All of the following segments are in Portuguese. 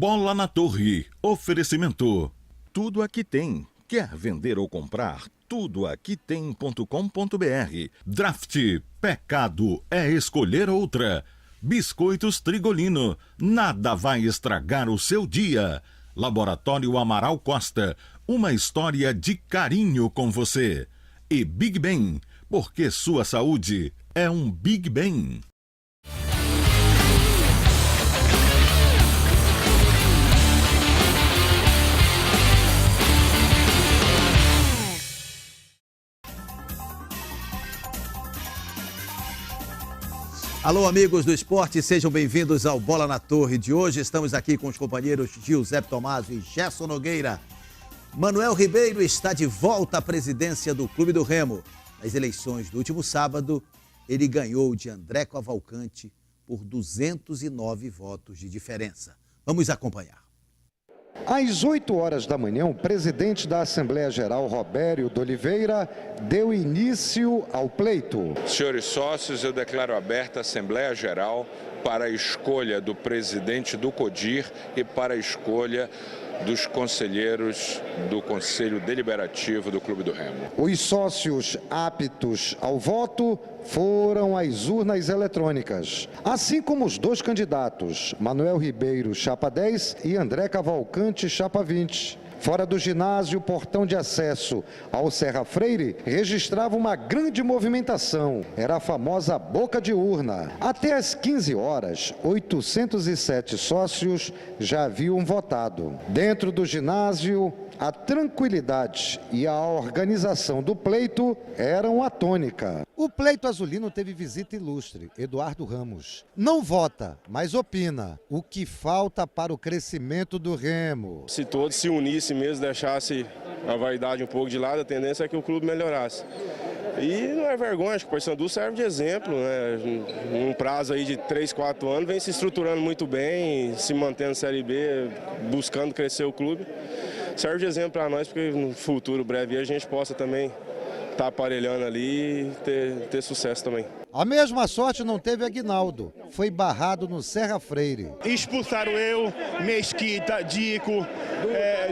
Bola na Torre. Oferecimento. Tudo Aqui Tem. Quer vender ou comprar? Tudoaquitem.com.br. Draft. Pecado é escolher outra. Biscoitos Trigolino. Nada vai estragar o seu dia. Laboratório Amaral Costa. Uma história de carinho com você. E Big Ben. Porque sua saúde é um Big Ben. Alô, amigos do esporte, sejam bem-vindos ao Bola na Torre de hoje. Estamos aqui com os companheiros Giuseppe Tommaso e Gerson Nogueira. Manuel Ribeiro está de volta à presidência do Clube do Remo. Nas eleições do último sábado, ele ganhou de André Cavalcante por 209 votos de diferença. Vamos acompanhar. Às 8 horas da manhã, o presidente da Assembleia Geral, Robério de Oliveira, deu início ao pleito. Senhores sócios, eu declaro aberta a Assembleia Geral para a escolha do presidente do CODIR e para a escolha dos conselheiros do Conselho Deliberativo do Clube do Remo. Os sócios aptos ao voto foram às urnas eletrônicas, assim como os dois candidatos, Manuel Ribeiro, chapa 10, e André Cavalcante, chapa 20. Fora do ginásio, o portão de acesso ao Serra Freire registrava uma grande movimentação. Era a famosa boca de urna. Até às 15 horas, 807 sócios já haviam votado. Dentro do ginásio, a tranquilidade e a organização do pleito eram a tônica. O pleito azulino teve visita ilustre, Eduardo Ramos. Não vota, mas opina. O que falta para o crescimento do Remo? Se todos se unissem mesmo, deixassem a vaidade um pouco de lado, a tendência é que o clube melhorasse. E não é vergonha, acho que o Paysandu serve de exemplo, né? Num prazo aí de 3, 4 anos, vem se estruturando muito bem, se mantendo na Série B, buscando crescer o clube. Serve de exemplo para nós, porque no futuro breve a gente possa também estar aparelhando ali e ter sucesso também. A mesma sorte não teve Aguinaldo, foi barrado no Serra Freire. Expulsaram eu, Mesquita, Dico,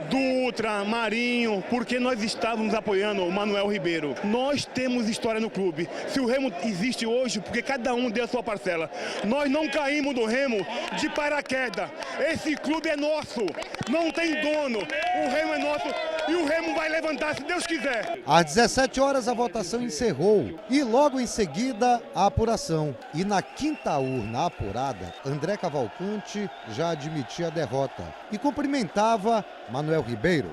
Dutra, Marinho, porque nós estávamos apoiando o Manuel Ribeiro. Nós temos história no clube. Se o Remo existe hoje, porque cada um deu a sua parcela. Nós não caímos do Remo de paraquedas. Esse clube é nosso, não tem dono. O Remo é nosso e o Remo vai levantar se Deus quiser. Às 17 horas a votação encerrou e logo em seguida a apuração. E na quinta urna apurada, André Cavalcante já admitia a derrota e cumprimentava Manuel Ribeiro.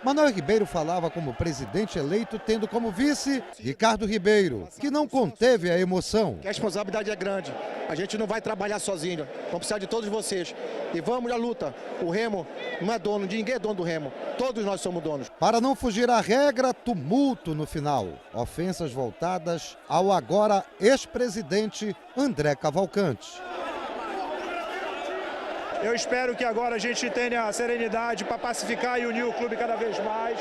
Manuel Ribeiro falava como presidente eleito, tendo como vice Ricardo Ribeiro, que não conteve a emoção. A responsabilidade é grande, a gente não vai trabalhar sozinho, vamos precisar de todos vocês. E vamos à luta, o Remo não é dono, ninguém é dono do Remo, todos nós somos donos. Para não fugir à regra, tumulto no final, ofensas voltadas ao agora ex-presidente André Cavalcante. Eu espero que agora a gente tenha a serenidade para pacificar e unir o clube cada vez mais.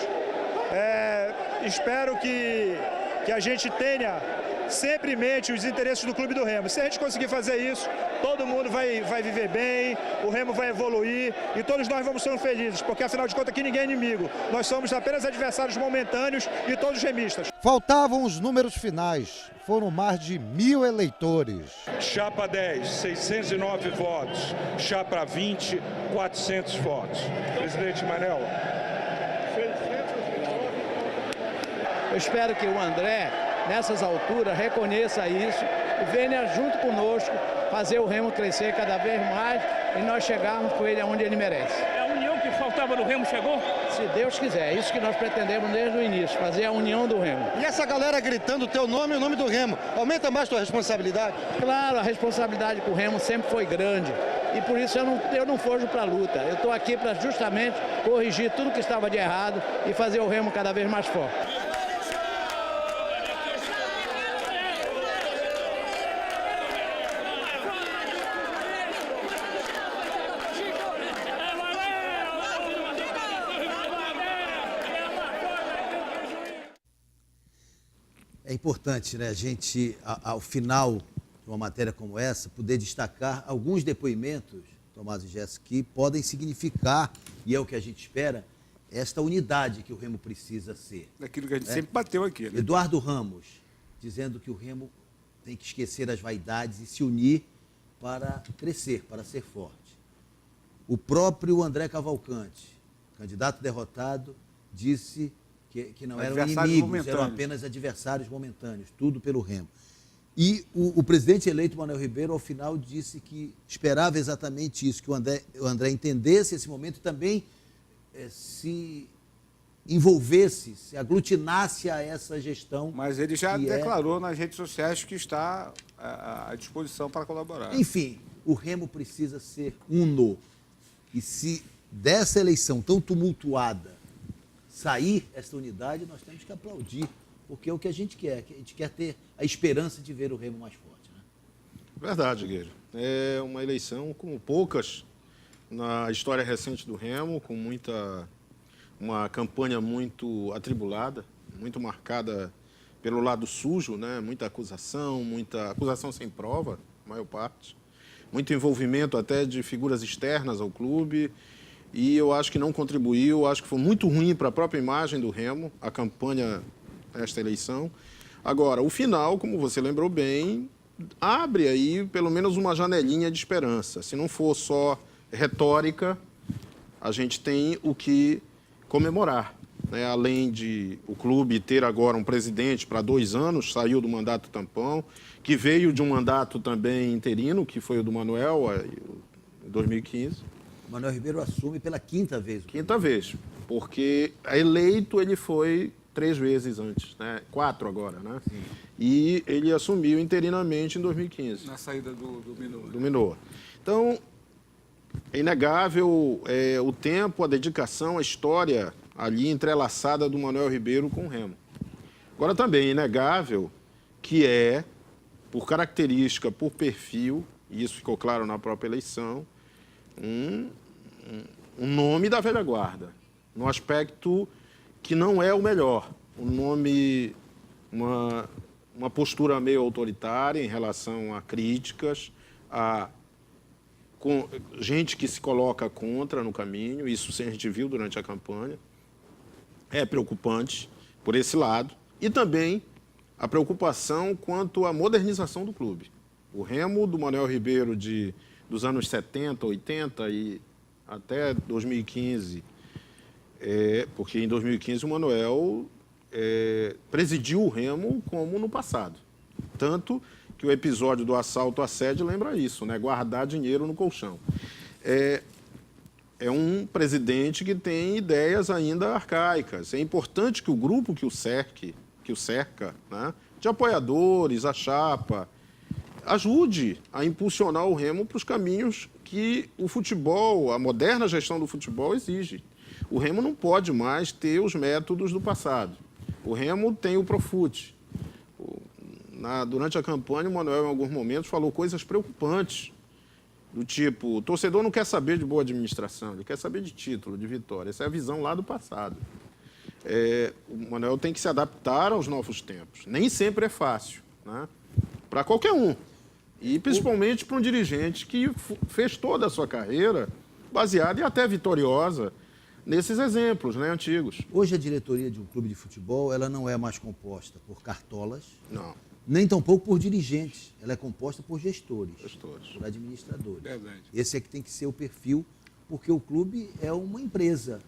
Espero que a gente tenha sempre em mente os interesses do Clube do Remo. Se a gente conseguir fazer isso, todo mundo vai viver bem, o Remo vai evoluir e todos nós vamos ser felizes, porque afinal de contas aqui ninguém é inimigo. Nós somos apenas adversários momentâneos e todos remistas. Faltavam os números finais. Foram mais de 1.000 eleitores. Chapa 10, 609 votos. Chapa 20, 400 votos. Presidente Manel. Eu espero que o André, nessas alturas, reconheça isso e venha junto conosco fazer o Remo crescer cada vez mais e nós chegarmos com ele aonde ele merece. A união que faltava no Remo chegou? Se Deus quiser, é isso que nós pretendemos desde o início, fazer a união do Remo. E essa galera gritando o teu nome e o nome do Remo, aumenta mais tua responsabilidade? Claro, a responsabilidade com o Remo sempre foi grande e por isso eu não fujo para a luta. Eu estou aqui para justamente corrigir tudo que estava de errado e fazer o Remo cada vez mais forte. É importante, né, a gente, ao final numa matéria como essa, poder destacar alguns depoimentos, Tomás e Jéssica, que podem significar, e é o que a gente espera, esta unidade que o Remo precisa ser. Daquilo que a gente sempre bateu aqui, né? Eduardo Ramos, dizendo que o Remo tem que esquecer as vaidades e se unir para crescer, para ser forte. O próprio André Cavalcante, candidato derrotado, disse que não eram inimigos, eram apenas adversários momentâneos, tudo pelo Remo. E o presidente eleito, Manuel Ribeiro, ao final disse que esperava exatamente isso, que o André entendesse esse momento e também se envolvesse, se aglutinasse a essa gestão. Mas ele já declarou nas redes sociais que está à disposição para colaborar. Enfim, o Remo precisa ser uno. E se dessa eleição tão tumultuada sair essa unidade, nós temos que aplaudir, porque é o que a gente quer. A gente quer ter a esperança de ver o Remo mais forte. Né? Verdade, Guilherme. É uma eleição como poucas na história recente do Remo, com uma campanha muito atribulada, muito marcada pelo lado sujo, né? Muita acusação sem prova, a maior parte. Muito envolvimento até de figuras externas ao clube, e eu acho que não contribuiu, acho que foi muito ruim para a própria imagem do Remo, a campanha nesta eleição. Agora, o final, como você lembrou bem, abre aí pelo menos uma janelinha de esperança. Se não for só retórica, a gente tem o que comemorar, né? Além de o clube ter agora um presidente para 2 anos, saiu do mandato tampão, que veio de um mandato também interino, que foi o do Manuel, em 2015. O Manuel Ribeiro assume pela 5ª vez. Quinta vez, porque eleito ele foi 3 vezes antes, né? 4 agora, né? Sim. E ele assumiu interinamente em 2015. Na saída do Minoa. Do Minoa. Então, é inegável o tempo, a dedicação, a história ali entrelaçada do Manuel Ribeiro com o Remo. Agora, também é inegável que por característica, por perfil, e isso ficou claro na própria eleição, um nome da velha guarda, no aspecto que não é o melhor. Um nome, uma postura meio autoritária em relação a críticas, com gente que se coloca contra no caminho, isso a gente viu durante a campanha. É preocupante por esse lado. E também a preocupação quanto à modernização do clube. O Remo do Manuel Ribeiro dos anos 70, 80 e até 2015, porque em 2015 o Manuel presidiu o Remo como no passado. Tanto que o episódio do assalto à sede lembra isso, né? Guardar dinheiro no colchão. É um presidente que tem ideias ainda arcaicas. É importante que o grupo que o cerca, né, de apoiadores, a chapa, ajude a impulsionar o Remo para os caminhos que o futebol, a moderna gestão do futebol exige. O Remo não pode mais ter os métodos do passado. O Remo tem o Profut. Durante a campanha, o Manuel, em alguns momentos, falou coisas preocupantes, do tipo, o torcedor não quer saber de boa administração, ele quer saber de título, de vitória. Essa é a visão lá do passado. O Manuel tem que se adaptar aos novos tempos. Nem sempre é fácil, né? Para qualquer um. E principalmente para um dirigente que fez toda a sua carreira baseada e até vitoriosa nesses exemplos, né, antigos. Hoje a diretoria de um clube de futebol ela não é mais composta por cartolas, não, nem tampouco por dirigentes. Ela é composta por gestores. Por administradores. Verdade. Esse é que tem que ser o perfil, porque o clube é uma empresa.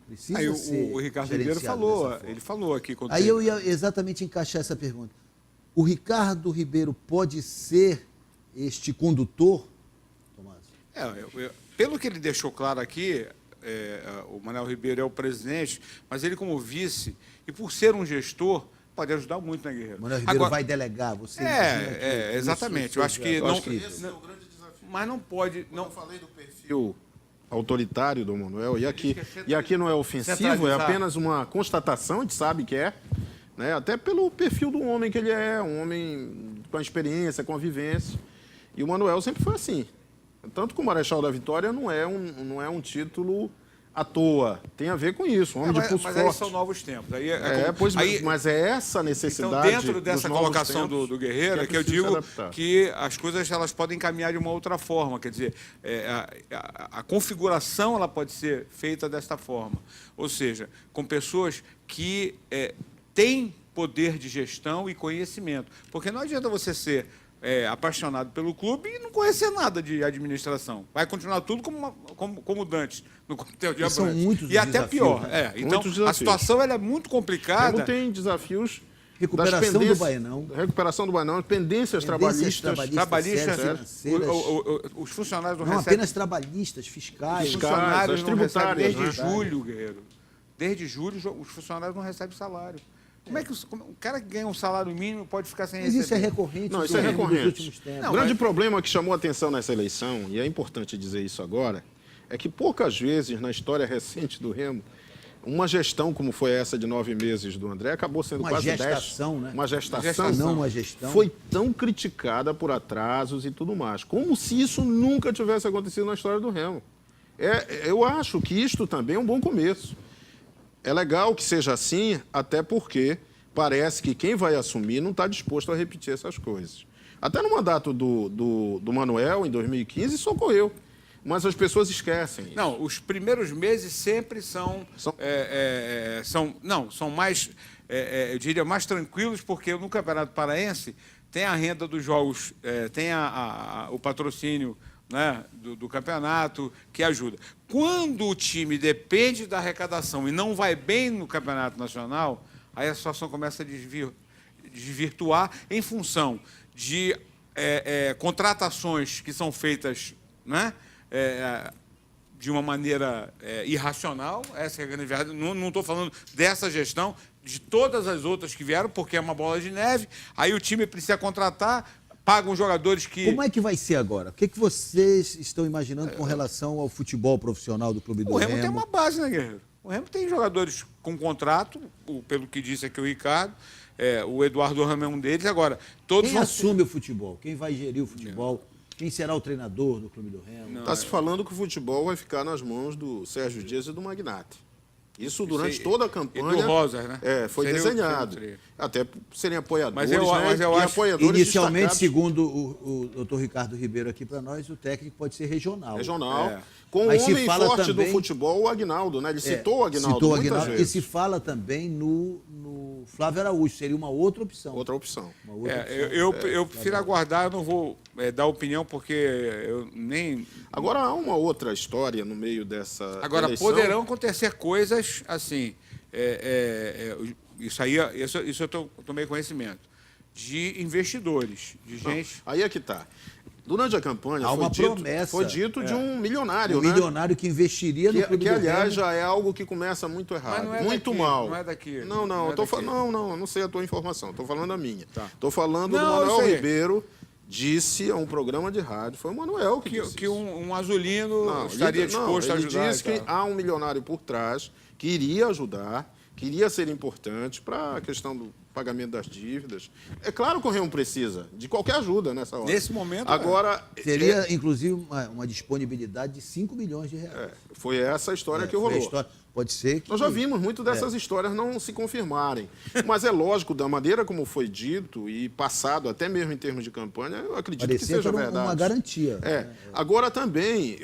Precisa ser o Ricardo Ribeiro falou, ele falou aqui. Aí eu ia exatamente encaixar essa pergunta. O Ricardo Ribeiro pode ser este condutor, Tomás? Pelo que ele deixou claro aqui, o Manuel Ribeiro é o presidente, mas ele como vice, e por ser um gestor, pode ajudar muito, né, Guerreiro? O Manuel Ribeiro vai delegar, você... exatamente. Eu acho que não... Esse é o grande desafio. Mas não pode... Não falei do perfil autoritário do Manuel, e aqui não é ofensivo, é apenas uma constatação, a gente sabe que né? Até pelo perfil do homem que ele é, um homem com a experiência, com a vivência. E o Manuel sempre foi assim. Tanto que o Marechal da Vitória não é um título à toa. Tem a ver com isso, um homem de pulso mas forte. aí são novos tempos. Mas é essa necessidade. Então, dentro dessa colocação do Guerreiro, é que eu digo que as coisas elas podem caminhar de uma outra forma. Quer dizer, a configuração ela pode ser feita desta forma. Ou seja, com pessoas que têm poder de gestão e conhecimento. Porque não adianta você ser apaixonado pelo clube e não conhecer nada de administração. Vai continuar tudo como Dantes, no comitê de São muitos e até desafios, pior. né? Então, a situação ela é muito complicada. Como tem desafios... Recuperação do Baianão. Recuperação do Baianão, pendências trabalhistas. Os funcionários não recebem. Não apenas trabalhistas, fiscais. Os funcionários não recebem desde né? julho, Guerreiro. Desde julho, os funcionários não recebem salário. Como é que o cara que ganha um salário mínimo pode ficar sem receber? Mas isso é recorrente. Não, isso é recorrente. Nos últimos tempos. O grande problema que chamou a atenção nessa eleição, e é importante dizer isso agora, é que poucas vezes na história recente do Remo, uma gestão como foi essa de 9 meses do André acabou sendo quase 10. Né? Uma gestação. Não uma gestão. Foi tão criticada por atrasos e tudo mais. Como se isso nunca tivesse acontecido na história do Remo. Eu acho que isto também é um bom começo. É legal que seja assim, até porque parece que quem vai assumir não está disposto a repetir essas coisas. Até no mandato do Manuel, em 2015, isso ocorreu. Mas as pessoas esquecem isso. Não, os primeiros meses sempre são mais, eu diria, mais tranquilos, porque no Campeonato Paraense tem a renda dos jogos, tem o patrocínio, né, do campeonato, que ajuda. Quando o time depende da arrecadação e não vai bem no Campeonato Nacional, aí a situação começa a desvirtuar em função de contratações que são feitas, né, de uma maneira irracional. Essa é a grande verdade. Não estou falando dessa gestão, de todas as outras que vieram, porque é uma bola de neve. Aí o time precisa contratar, pagam jogadores que... Como é que vai ser agora? O que vocês estão imaginando com relação ao futebol profissional do Clube do Remo? O Remo tem uma base, né, Guerreiro? O Remo tem jogadores com contrato, pelo que disse aqui o Ricardo, o Eduardo Ramos é um deles. Agora, quem assume o futebol? Quem vai gerir o futebol? Quem será o treinador do Clube do Remo? Está se falando que o futebol vai ficar nas mãos do Sérgio Dias e do Magnati. Isso durante toda a campanha. E do Rosa, né? Foi desenhado. Até serem apoiadores, mas eu acho apoiadores inicialmente, destacados. segundo o doutor Ricardo Ribeiro aqui para nós, o técnico pode ser regional. Com o homem forte também do futebol, o Aguinaldo, né? Ele citou o Aguinaldo muitas vezes. E se fala também no Flávio Araújo, seria uma outra opção. Outra opção. Eu prefiro aguardar, eu não vou dar opinião, porque eu nem... Agora, há uma outra história no meio dessa eleição. Poderão acontecer coisas assim, isso eu tomei conhecimento, de investidores, de gente... Aí é que está. Durante a campanha foi dito de um milionário, um milionário que investiria no Clube do Remo. Que, aliás, Remo. já é algo que começa muito errado, muito mal. Não é daqui. Não, eu não sei a tua informação, estou falando a minha. Estou falando do Manuel Ribeiro, disse a um programa de rádio, foi o Manuel que disse que um azulino estaria disposto a ajudar. Ele disse que há um milionário por trás que iria ajudar, que iria ser importante para a questão do pagamento das dívidas. É claro que o Remo precisa de qualquer ajuda nessa hora. Nesse momento, agora seria, inclusive, uma disponibilidade de 5 milhões de reais. Foi essa a história que rolou. Pode ser que... Nós já vimos muito dessas histórias não se confirmarem. Mas é lógico, da maneira como foi dito e passado, até mesmo em termos de campanha, eu acredito que seja verdade. Uma garantia. Agora também,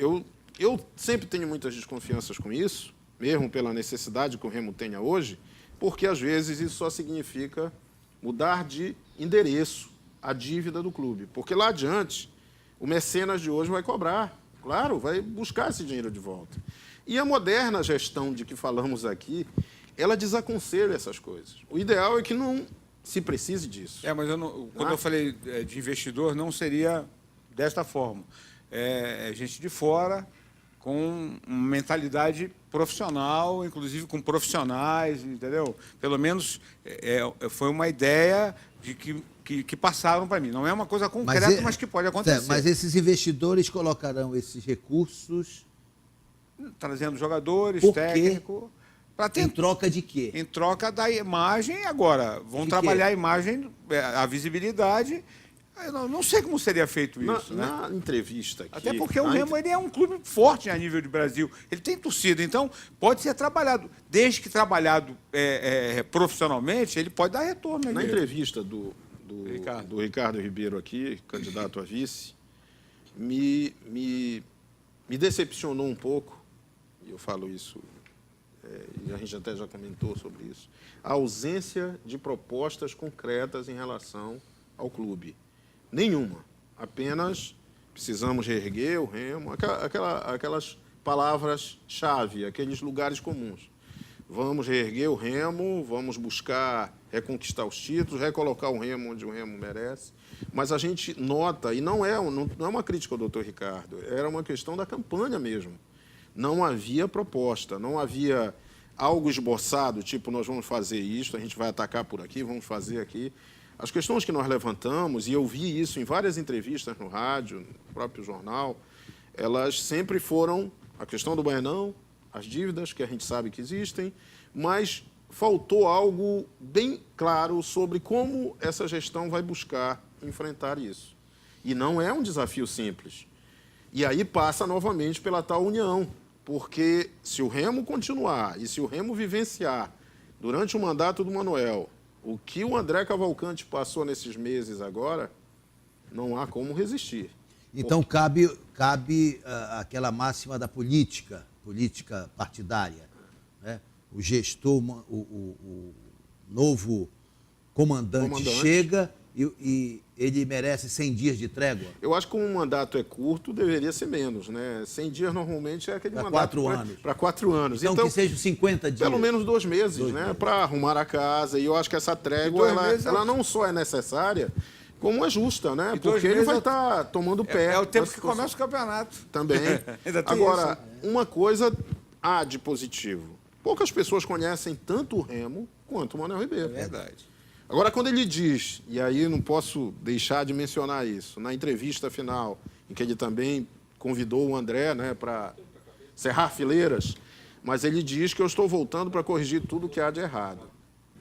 eu sempre tenho muitas desconfianças com isso, mesmo pela necessidade que o Remo tenha hoje, porque, às vezes, isso só significa mudar de endereço a dívida do clube. Porque lá adiante, o mecenas de hoje vai cobrar. Claro, vai buscar esse dinheiro de volta. E a moderna gestão de que falamos aqui, ela desaconselha essas coisas. O ideal é que não se precise disso. Mas quando eu falei de investidor, não seria desta forma. É gente de fora, com uma mentalidade profissional, inclusive com profissionais, entendeu? Pelo menos foi uma ideia de que passaram para mim. Não é uma coisa concreta, mas que pode acontecer. Mas esses investidores colocarão esses recursos... Trazendo jogadores, técnico... Em troca de quê? Em troca da imagem. Agora, vão trabalhar a imagem, a visibilidade... Eu não sei como seria feito isso. Na entrevista aqui... Até porque o Remo ele é um clube forte a nível de Brasil. Ele tem torcida, então pode ser trabalhado. Desde que trabalhado profissionalmente, ele pode dar retorno. Na entrevista do Ricardo Ribeiro aqui, candidato a vice, me decepcionou um pouco, e eu falo isso, e a gente até já comentou sobre isso, a ausência de propostas concretas em relação ao clube. Nenhuma. Apenas precisamos reerguer o Remo, aquelas palavras-chave, aqueles lugares comuns. Vamos reerguer o Remo, vamos buscar reconquistar os títulos, recolocar o Remo onde o Remo merece. Mas a gente nota, e não é uma crítica ao doutor Ricardo, era uma questão da campanha mesmo. Não havia proposta, não havia algo esboçado, tipo, nós vamos fazer isso, a gente vai atacar por aqui, vamos fazer aqui. As questões que nós levantamos, e eu vi isso em várias entrevistas no rádio, no próprio jornal, elas sempre foram a questão do Baianão, as dívidas, que a gente sabe que existem, mas faltou algo bem claro sobre como essa gestão vai buscar enfrentar isso. E não é um desafio simples. E aí passa novamente pela tal união, porque se o Remo continuar e se o Remo vivenciar durante o mandato do Manuel o que o André Cavalcante passou nesses meses agora, não há como resistir. Então cabe aquela máxima da política partidária, né? O gestor, o novo comandante chega e ele merece 100 dias de trégua? Eu acho que como o mandato é curto, deveria ser menos, né? 100 dias normalmente é aquele mandato... Para 4 anos. Para 4 anos. Então que sejam 50 dias. Pelo menos 2 meses, né? Para arrumar a casa. E eu acho que essa trégua, ela não só é necessária, como é justa, né? Porque ele vai estar tomando pé. É o tempo que começa o campeonato. Também. Agora, uma coisa há de positivo. Poucas pessoas conhecem tanto o Remo quanto o Manuel Ribeiro. É verdade. Agora, quando ele diz, e aí não posso deixar de mencionar isso, na entrevista final, em que ele também convidou o André, né, para cerrar fileiras, mas ele diz que eu estou voltando para corrigir tudo o que há de errado.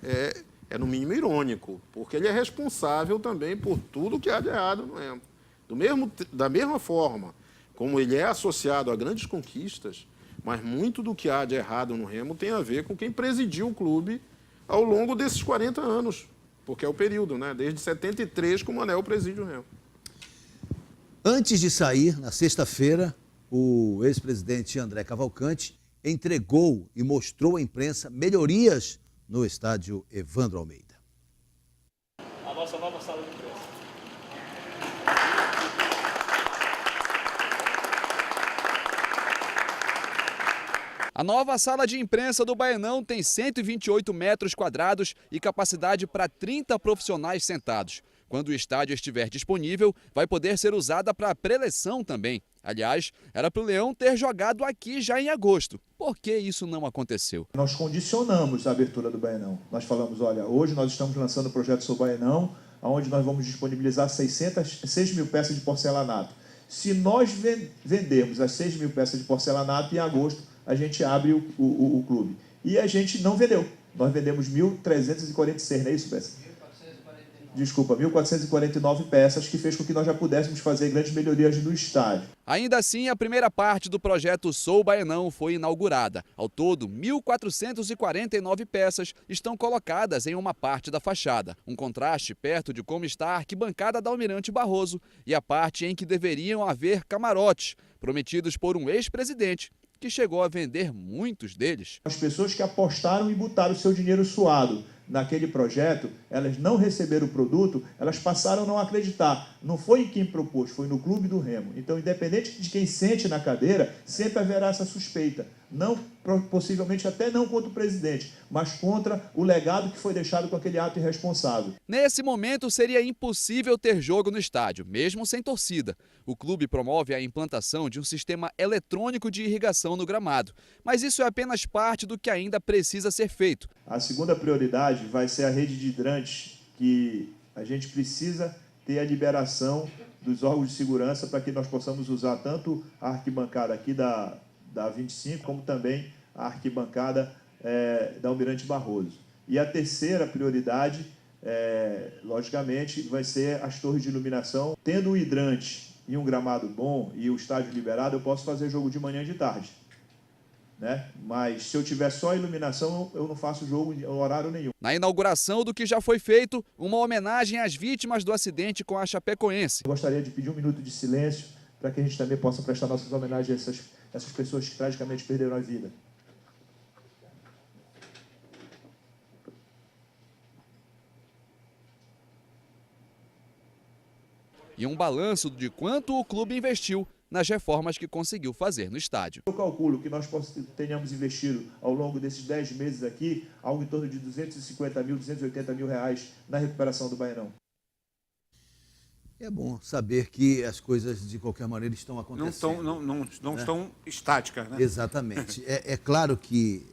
É no mínimo irônico, porque ele é responsável também por tudo o que há de errado no Remo. Da mesma forma como ele é associado a grandes conquistas, mas muito do que há de errado no Remo tem a ver com quem presidiu o clube ao longo desses 40 anos. Porque é o período, né? Desde 73 que o Manel preside o Remo. Antes de sair, na sexta-feira, o ex-presidente André Cavalcante entregou e mostrou à imprensa melhorias no estádio Evandro Almeida. A nossa nova sala de imprensa. A nova sala de imprensa do Baianão tem 128 metros quadrados e capacidade para 30 profissionais sentados. Quando o estádio estiver disponível, vai poder ser usada para preleção também. Aliás, era para o Leão ter jogado aqui já em agosto. Por que isso não aconteceu? Nós condicionamos a abertura do Baianão. Nós falamos, olha, hoje nós estamos lançando o projeto sobre o Baianão, onde nós vamos disponibilizar 6 mil peças de porcelanato. Se nós vendermos as 6 mil peças de porcelanato em agosto, a gente abre o clube. E a gente não vendeu. Nós vendemos 1.346, não é isso, peça? 1.449 peças, que fez com que nós já pudéssemos fazer grandes melhorias no estádio. Ainda assim, a primeira parte do projeto Sou Baianão foi inaugurada. Ao todo, 1.449 peças estão colocadas em uma parte da fachada. Um contraste perto de como está a arquibancada da Almirante Barroso e a parte em que deveriam haver camarotes, prometidos por um ex-presidente, que chegou a vender muitos deles. As pessoas que apostaram e botaram o seu dinheiro suado naquele projeto, elas não receberam o produto, elas passaram a não acreditar. Não foi em quem propôs, foi no Clube do Remo. Então, independente de quem sente na cadeira, sempre haverá essa suspeita. Não, possivelmente até não contra o presidente, mas contra o legado que foi deixado com aquele ato irresponsável. Nesse momento, seria impossível ter jogo no estádio, mesmo sem torcida. O clube promove a implantação de um sistema eletrônico de irrigação no gramado, mas isso é apenas parte do que ainda precisa ser feito. A segunda prioridade vai ser a rede de hidrantes, que a gente precisa ter a liberação dos órgãos de segurança para que nós possamos usar tanto a arquibancada aqui da 25, como também a arquibancada da Almirante Barroso. E a terceira prioridade logicamente, vai ser as torres de iluminação. Tendo um hidrante e um gramado bom e o estádio liberado, eu posso fazer jogo de manhã e de tarde, né? Mas se eu tiver só iluminação, eu não faço jogo em horário nenhum. Na inauguração do que já foi feito, uma homenagem às vítimas do acidente com a Chapecoense. Eu gostaria de pedir um minuto de silêncio para que a gente também possa prestar nossas homenagens a essas pessoas que tragicamente perderam a vida. E um balanço de quanto o clube investiu nas reformas que conseguiu fazer no estádio. Eu calculo que nós tenhamos investido ao longo desses 10 meses aqui algo em torno de 250 mil, 280 mil reais na recuperação do Baianão. É bom saber que as coisas, de qualquer maneira, estão acontecendo. Não estão estáticas, né? Exatamente. É claro que,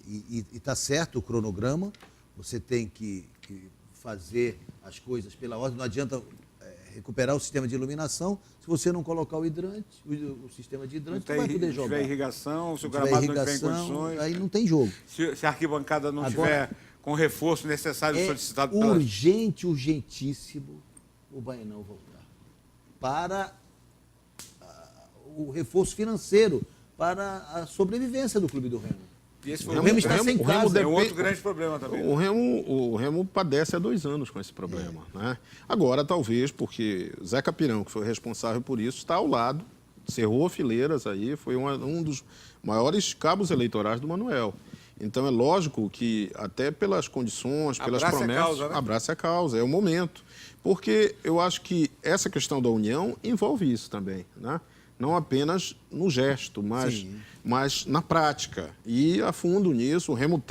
e está certo o cronograma, você tem que fazer as coisas pela ordem, não adianta recuperar o sistema de iluminação se você não colocar o hidrante, o sistema de hidrante, não vai poder jogar. Se tiver irrigação, se o gramado não tiver em condições... Aí não tem jogo. Se a arquibancada não tiver com o reforço necessário solicitado pela... urgentíssimo o Baianão voltar. Para o reforço financeiro, para a sobrevivência do Clube do Remo. E esse foi o Remo está sem casa. É um outro grande problema também. O Remo padece há 2 anos com esse problema. Né? Agora, talvez, porque Zé Capirão, que foi responsável por isso, está ao lado, cerrou fileiras aí, foi um dos maiores cabos eleitorais do Manuel. Então, é lógico que, até pelas condições, pelas promessas, causa, né? Abraça a causa, é o momento. Porque eu acho que essa questão da união envolve isso também, né? Não apenas no gesto, mas na prática. E a fundo nisso, o Remo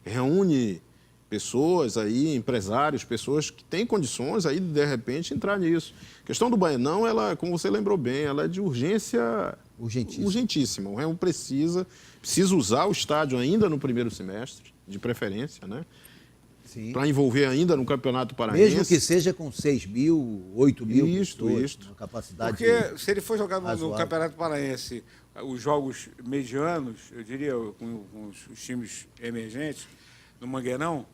reúne pessoas aí, empresários, pessoas que têm condições aí de repente, entrar nisso. A questão do Baianão, ela, como você lembrou bem, ela é de urgência urgentíssima. O Remo precisa usar o estádio ainda no primeiro semestre, de preferência, né? Para envolver ainda no Campeonato Paraense. Mesmo que seja com 6 mil, 8 mil pessoas, uma capacidade. Porque se ele for jogar no Campeonato Paraense os jogos medianos, eu diria, com os times emergentes, no Mangueirão,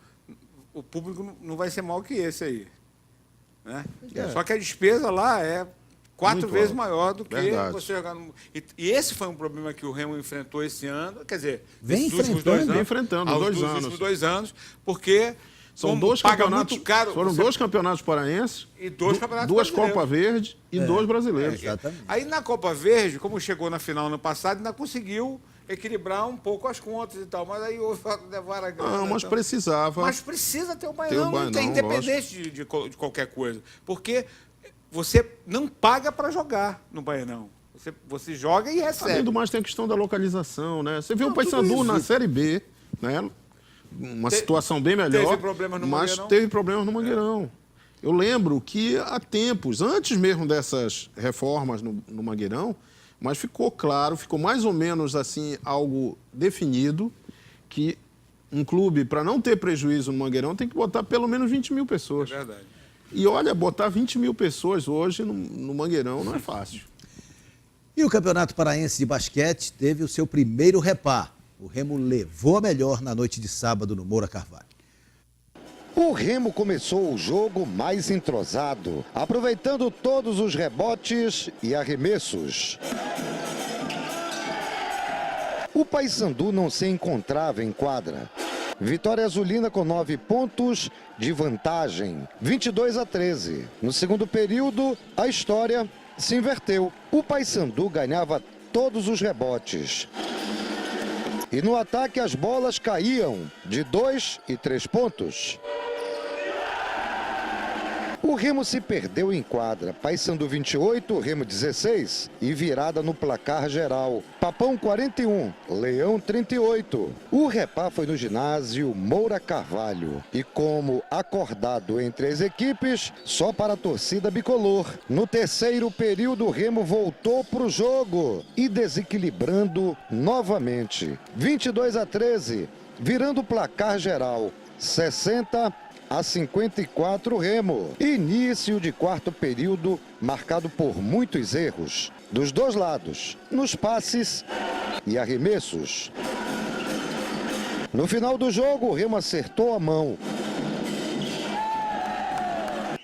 o público não vai ser maior que esse aí. Né? Só que a despesa lá é 4 vezes maior do que você jogar no... E esse foi um problema que o Remo enfrentou esse ano, quer dizer, vem enfrentando os últimos 2 anos, porque são 2 campeonatos, foram 2 campeonatos paraenses, e 2 Copa Verde e 2 brasileiros. Exatamente. Aí na Copa Verde, como chegou na final ano passado, ainda conseguiu equilibrar um pouco as contas e tal, mas aí houve levar a grana. Não, mas precisava. Mas precisa ter o Baianão, independente de qualquer coisa, porque você não paga para jogar no Baianão. Você joga e recebe. Além do mais, tem a questão da localização, né? Você viu o Paysandu na Série B, né? Uma situação bem melhor, teve problemas no Mangueirão? Teve problemas no Mangueirão. Eu lembro que há tempos, antes mesmo dessas reformas no Mangueirão, mas ficou claro, ficou mais ou menos assim algo definido, que um clube, para não ter prejuízo no Mangueirão, tem que botar pelo menos 20 mil pessoas. É verdade. E olha, botar 20 mil pessoas hoje no Mangueirão não é fácil. E o Campeonato Paraense de Basquete teve o seu primeiro repá. O Remo levou a melhor na noite de sábado no Moura Carvalho. O Remo começou o jogo mais entrosado, aproveitando todos os rebotes e arremessos. O Paysandu não se encontrava em quadra. Vitória azulina com 9 pontos de vantagem, 22-13. No segundo período, a história se inverteu. O Paysandu ganhava todos os rebotes. E no ataque as bolas caíam de 2 e 3 pontos. O Remo se perdeu em quadra. Paysandu 28, Remo 16 e virada no placar geral. Papão 41, Leão 38. O repá foi no ginásio Moura Carvalho. E como acordado entre as equipes, só para a torcida bicolor. No terceiro período, o Remo voltou para o jogo e desequilibrando novamente. 22-13, virando o placar geral. 60-54 Remo. Início de quarto período marcado por muitos erros dos dois lados, nos passes e arremessos. No final do jogo, o Remo acertou a mão.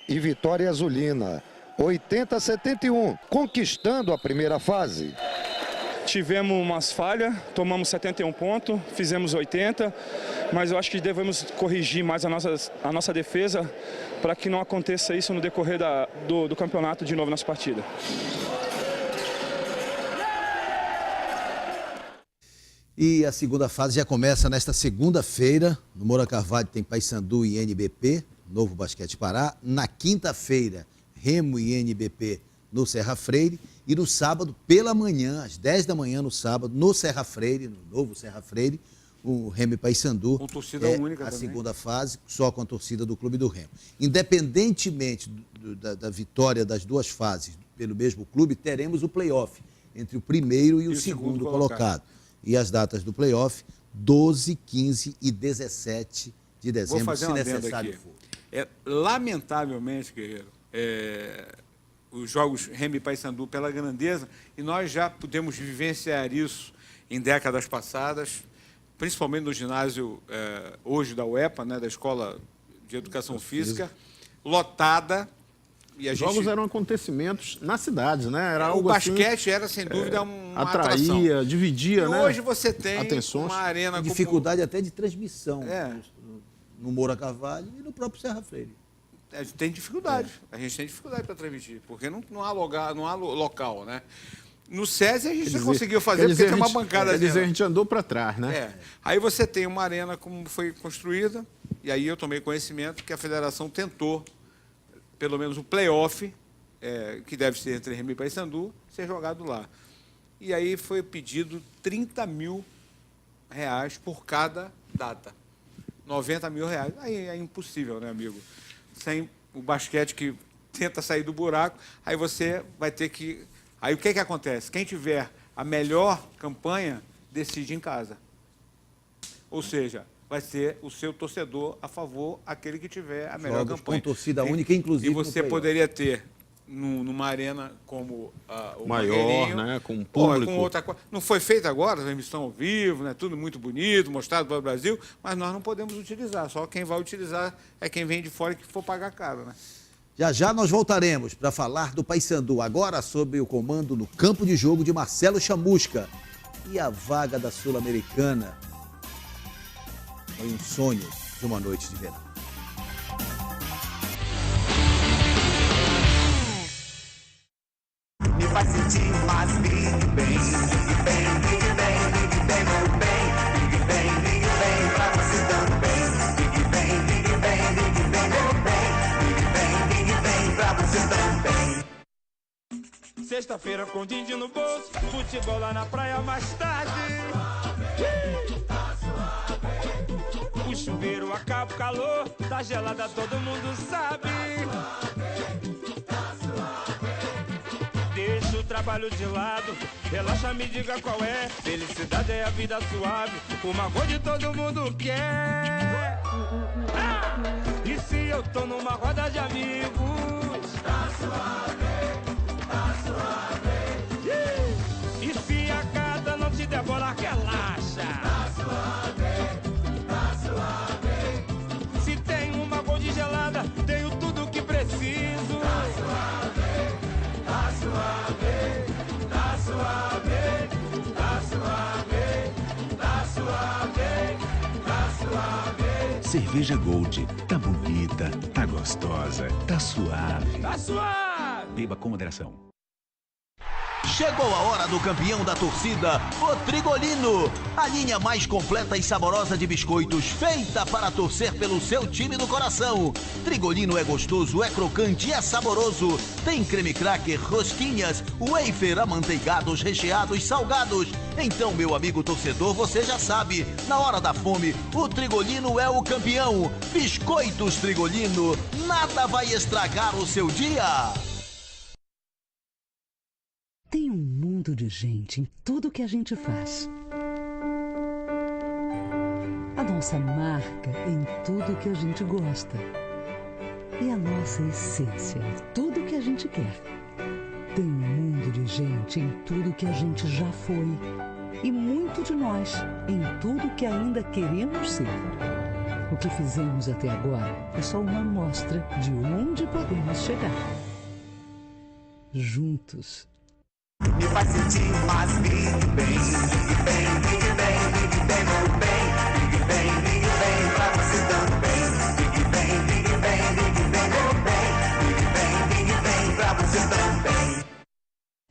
e Vitória Azulina. 80-71, conquistando a primeira fase. Tivemos umas falhas, tomamos 71 pontos, fizemos 80, mas eu acho que devemos corrigir mais a nossa defesa para que não aconteça isso no decorrer do campeonato de novo nas partidas. E a segunda fase já começa nesta segunda-feira. No Moura Carvalho tem Paysandu e NBP, Novo Basquete Pará. Na quinta-feira, Remo e NBP no Serra Freire. E no sábado, pela manhã, às 10 da manhã no sábado, no Serra Freire, no Novo Serra Freire, o Remo e Paysandu. Com torcida única a também. segunda fase, só com a torcida do Clube do Remo. Independentemente da vitória das duas fases pelo mesmo clube, teremos o play-off entre o primeiro e o segundo colocado. E as datas do play-off, 12, 15 e 17 de dezembro, Vou fazer se uma necessário aqui. for. Lamentavelmente, Guerreiro, os jogos Remo e Paysandu pela grandeza, e nós já pudemos vivenciar isso em décadas passadas, principalmente no ginásio hoje da UEPA, né, da Escola de Educação Física, lotada. E Os jogos eram acontecimentos nas cidades, né? Era algo o basquete assim, era, sem dúvida, uma atraía, atração. dividia, E né? hoje você tem atenções. uma arena Dificuldade até de transmissão no Moura Carvalho e no próprio Serra Freire. A gente tem dificuldade. A gente tem dificuldade para transmitir, porque não há local, né? No SESI a gente já conseguiu fazer, porque tem uma bancada. Quer dizer, a gente andou para trás, né? Aí você tem uma arena como foi construída, e aí eu tomei conhecimento que a federação tentou, pelo menos o play-off, que deve ser entre Remo e Paysandu, ser jogado lá. E aí foi pedido R$30 mil por cada data. R$90 mil. Aí é impossível, né, amigo? Sem o basquete que tenta sair do buraco, aí você vai ter que... Aí o que acontece? Quem tiver a melhor campanha, decide em casa. Ou seja, vai ser o seu torcedor a favor, aquele que tiver a melhor campanha. Com torcida única, inclusive. E você poderia ter, numa arena como o maior, né? Com público. Com outra coisa. Não foi feito agora, a transmissão ao vivo, né? Tudo muito bonito, mostrado para o Brasil, mas nós não podemos utilizar. Só quem vai utilizar é quem vem de fora e que for pagar caro, né? Já já nós voltaremos para falar do Paysandu, agora sob o comando no campo de jogo de Marcelo Chamusca. E a vaga da Sul-Americana foi um sonho de uma noite de verão. Me faz sentir mais Big Bang, Big Bang, Big Bang, Big Bang, meu bem, Big Bang, Big Bang, pra você também. Big Bang, Big Bang, Big Bang, meu bem, Big Bang, Big Bang, pra você também. Sexta-feira com din-din no bolso, futebol lá na praia mais tarde. O chuveiro acaba o calor, tá gelada, todo mundo sabe. Deixa o trabalho de lado, relaxa, me diga qual é. Felicidade é a vida suave, uma coisa de todo mundo quer. E se eu tô numa roda de amigos, tá suave, tá suave. E se a gata não te der bola, relaxa, tá suave, tá suave. Se tem uma gold gelada, tenho tudo que preciso, tá suave. Tá suave, tá suave, tá suave, tá suave, tá suave. Cerveja Gold, tá bonita, tá gostosa, tá suave. Tá suave. Beba com moderação. Chegou a hora do campeão da torcida, o Trigolino. A linha mais completa e saborosa de biscoitos, feita para torcer pelo seu time do coração. Trigolino é gostoso, é crocante, é saboroso. Tem creme cracker, rosquinhas, wafer, amanteigados, recheados, salgados. Então, meu amigo torcedor, você já sabe, na hora da fome, o Trigolino é o campeão. Biscoitos Trigolino, nada vai estragar o seu dia. Tem um mundo de gente em tudo que a gente faz. A nossa marca em tudo que a gente gosta. E a nossa essência em tudo que a gente quer. Tem um mundo de gente em tudo que a gente já foi. E muito de nós em tudo que ainda queremos ser. O que fizemos até agora é só uma amostra de onde podemos chegar. Juntos. Me faz sentir mais Big Bang, Big Bang, Big Bang, Big Bang, meu bem, Big Bang, Big Bang, pra você também. Big Bang, Big Bang, Big Bang, meu bem, Big Bang, Big Bang, pra você também.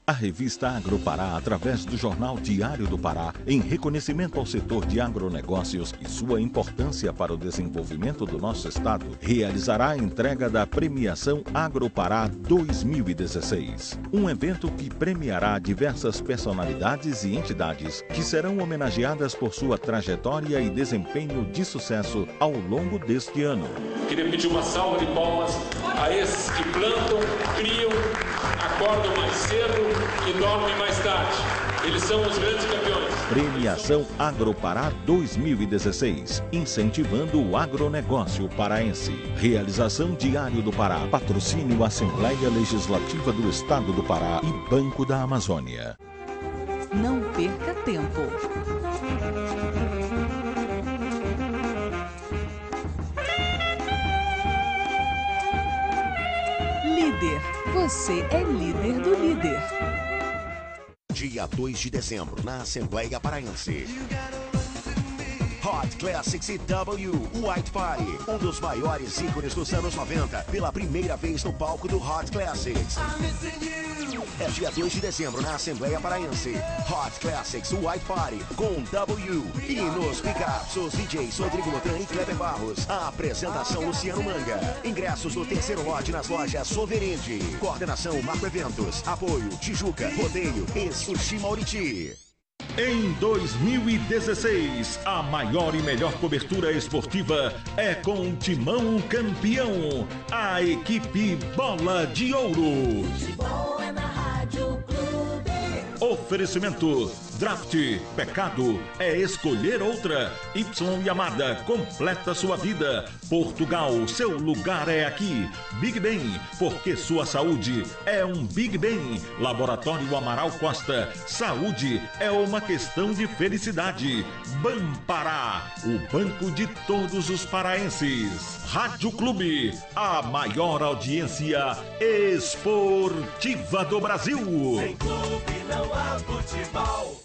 A revista AgroPará, através do jornal Diário do Pará, em reconhecimento ao setor de agronegócios e sua importância para o desenvolvimento do nosso estado, realizará a entrega da premiação AgroPará 2016. Um evento que premiará diversas personalidades e entidades que serão homenageadas por sua trajetória e desempenho de sucesso ao longo deste ano. Queria pedir uma salva de palmas a esses que plantam, criam, acordam mais cedo e dormem mais tarde. Eles são os grandes campeões. Premiação AgroPará 2016, incentivando o agronegócio paraense. Realização Diário do Pará, patrocínio Assembleia Legislativa do Estado do Pará e Banco da Amazônia. Não perca tempo. Líder. Você é líder do líder. Dia 2 de dezembro, na Assembleia Paraense. Hot Classics EW White Party, um dos maiores ícones dos anos 90, pela primeira vez no palco do Hot Classics. É dia 2 de dezembro na Assembleia Paraense. Hot Classics White Party com W. E nos pickups, os DJs Rodrigo Lotan e Kleber Barros. A apresentação Luciano Manga. Ingressos no terceiro lote nas lojas Soverende. Coordenação Marco Eventos. Apoio Tijuca, Rodeio e Sushi Mauriti. Em 2016, a maior e melhor cobertura esportiva é com o Timão Campeão, a equipe Bola de Ouro. Futebol é na Rádio Clube. Oferecimento Draft, pecado é escolher outra. Y Yamada, completa sua vida. Portugal, seu lugar é aqui. Big Ben, porque sua saúde é um Big Ben. Laboratório Amaral Costa, saúde é uma questão de felicidade. Banpará, o banco de todos os paraenses. Rádio Clube, a maior audiência esportiva do Brasil. Sem clube não há futebol.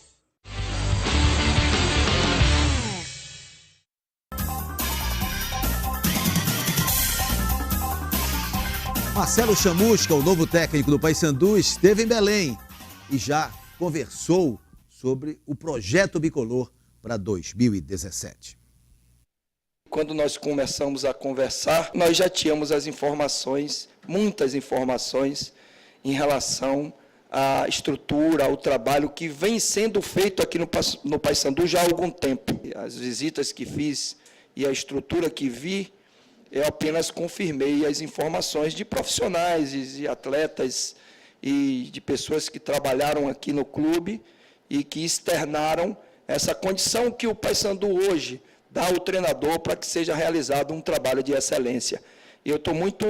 Marcelo Chamusca, o novo técnico do Paysandu, esteve em Belém e já conversou sobre o projeto bicolor para 2017. Quando nós começamos a conversar, nós já tínhamos as informações, muitas informações, em relação à estrutura, ao trabalho que vem sendo feito aqui no Paysandu já há algum tempo. As visitas que fiz e a estrutura que vi, eu apenas confirmei as informações de profissionais e atletas e de pessoas que trabalharam aqui no clube e que externaram essa condição que o Paysandu hoje dá ao treinador para que seja realizado um trabalho de excelência. E eu estou muito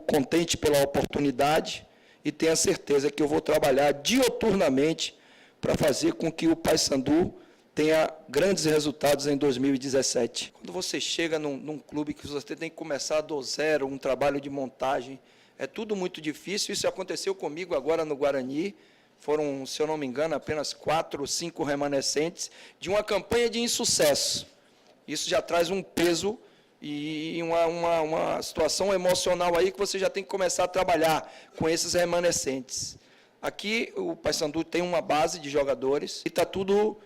contente pela oportunidade e tenho a certeza que eu vou trabalhar dioturnamente para fazer com que o Paysandu tenha grandes resultados em 2017. Quando você chega num clube que você tem que começar do zero, um trabalho de montagem, é tudo muito difícil. Isso aconteceu comigo agora no Guarani. Foram, se eu não me engano, apenas 4 ou 5 remanescentes de uma campanha de insucesso. Isso já traz um peso e uma situação emocional aí que você já tem que começar a trabalhar com esses remanescentes. Aqui o Paysandu tem uma base de jogadores e está tudo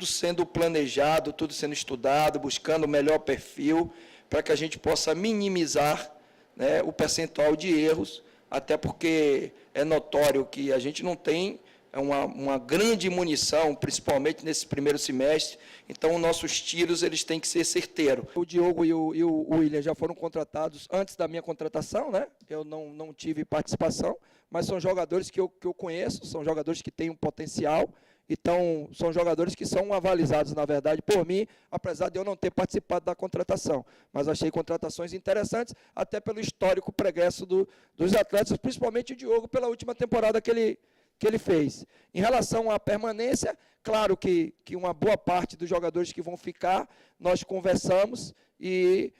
sendo planejado, tudo sendo estudado, buscando o melhor perfil para que a gente possa minimizar, né, o percentual de erros, até porque é notório que a gente não tem uma grande munição, principalmente nesse primeiro semestre, então os nossos tiros eles têm que ser certeiros. O Diogo e o William já foram contratados antes da minha contratação, né? Eu não tive participação, mas são jogadores que eu conheço, são jogadores que têm um potencial. Então, são jogadores que são avalizados, na verdade, por mim, apesar de eu não ter participado da contratação. Mas achei contratações interessantes, até pelo histórico pregresso dos atletas, principalmente o Diogo, pela última temporada que que ele fez. Em relação à permanência, claro que uma boa parte dos jogadores que vão ficar, nós conversamos e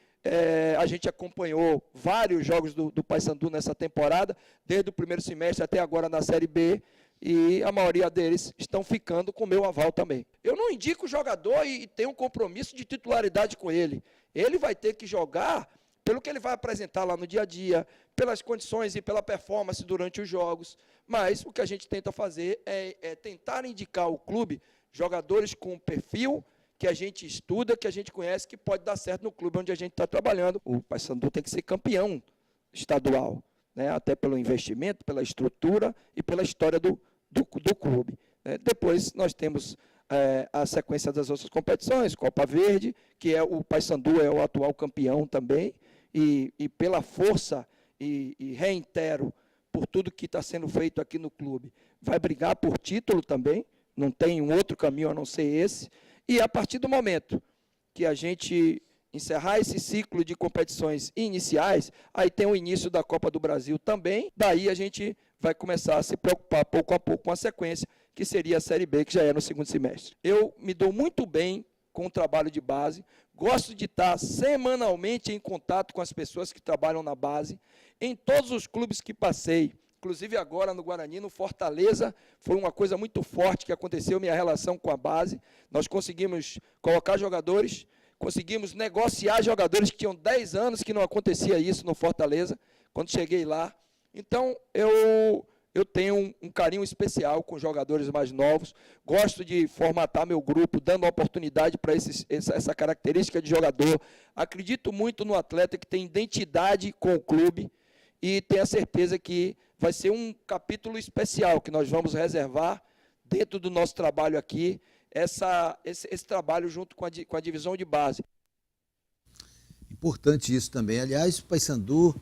a gente acompanhou vários jogos do Paysandu nessa temporada, desde o primeiro semestre até agora na Série B, e a maioria deles estão ficando com o meu aval também. Eu não indico o jogador e tenho um compromisso de titularidade com ele. Ele vai ter que jogar pelo que ele vai apresentar lá no dia a dia, pelas condições e pela performance durante os jogos. Mas o que a gente tenta fazer é tentar indicar ao clube jogadores com perfil que a gente estuda, que a gente conhece, que pode dar certo no clube onde a gente está trabalhando. O Paysandu tem que ser campeão estadual, né? Até pelo investimento, pela estrutura e pela história do clube. Depois nós temos a sequência das outras competições, Copa Verde, que o Paysandu é o atual campeão também, e pela força, e reitero, por tudo que está sendo feito aqui no clube, vai brigar por título também, não tem um outro caminho a não ser esse, e a partir do momento que a gente encerrar esse ciclo de competições iniciais, aí tem o início da Copa do Brasil também, daí a gente vai começar a se preocupar pouco a pouco com a sequência, que seria a Série B, que já é no segundo semestre. Eu me dou muito bem com o trabalho de base, gosto de estar semanalmente em contato com as pessoas que trabalham na base, em todos os clubes que passei, inclusive agora no Guarani, no Fortaleza, foi uma coisa muito forte que aconteceu, minha relação com a base. Nós conseguimos colocar jogadores, conseguimos negociar jogadores que tinham 10 anos que não acontecia isso no Fortaleza, quando cheguei lá. Então, eu tenho um carinho especial com jogadores mais novos, gosto de formatar meu grupo, dando oportunidade para essa característica de jogador. Acredito muito no atleta que tem identidade com o clube e tenho a certeza que vai ser um capítulo especial que nós vamos reservar dentro do nosso trabalho aqui, esse trabalho junto com a divisão de base. Importante isso também. Aliás, o Paysandu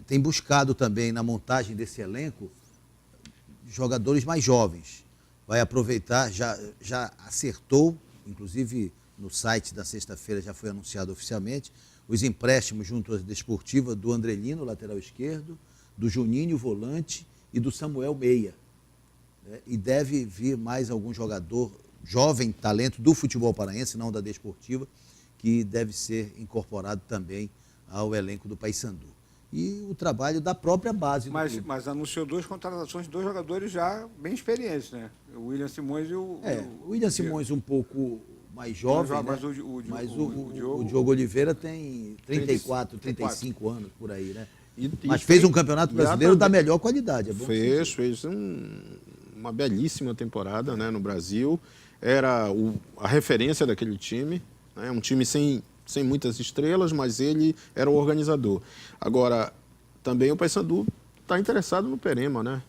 tem buscado também na montagem desse elenco jogadores mais jovens. Vai aproveitar, já acertou, inclusive no site da sexta-feira já foi anunciado oficialmente, os empréstimos junto à Desportiva do Andrelino, lateral esquerdo, do Juninho, volante, e do Samuel Meia. E deve vir mais algum jogador, jovem talento do futebol paraense, não da Desportiva, que deve ser incorporado também ao elenco do Paysandu. E o trabalho da própria base do clube. Mas anunciou 2 contratações de 2 jogadores já bem experientes, né? O William Simões e o William Simões um pouco mais jovem, né? Mas o Diogo Oliveira tem 34, 35 anos por aí, né? Mas fez um campeonato brasileiro da melhor qualidade. É bom fez uma belíssima temporada, né, no Brasil. Era a referência daquele time, né? Um time sem muitas estrelas, mas ele era o organizador. Agora, também o Paysandu está interessado no Perema, né?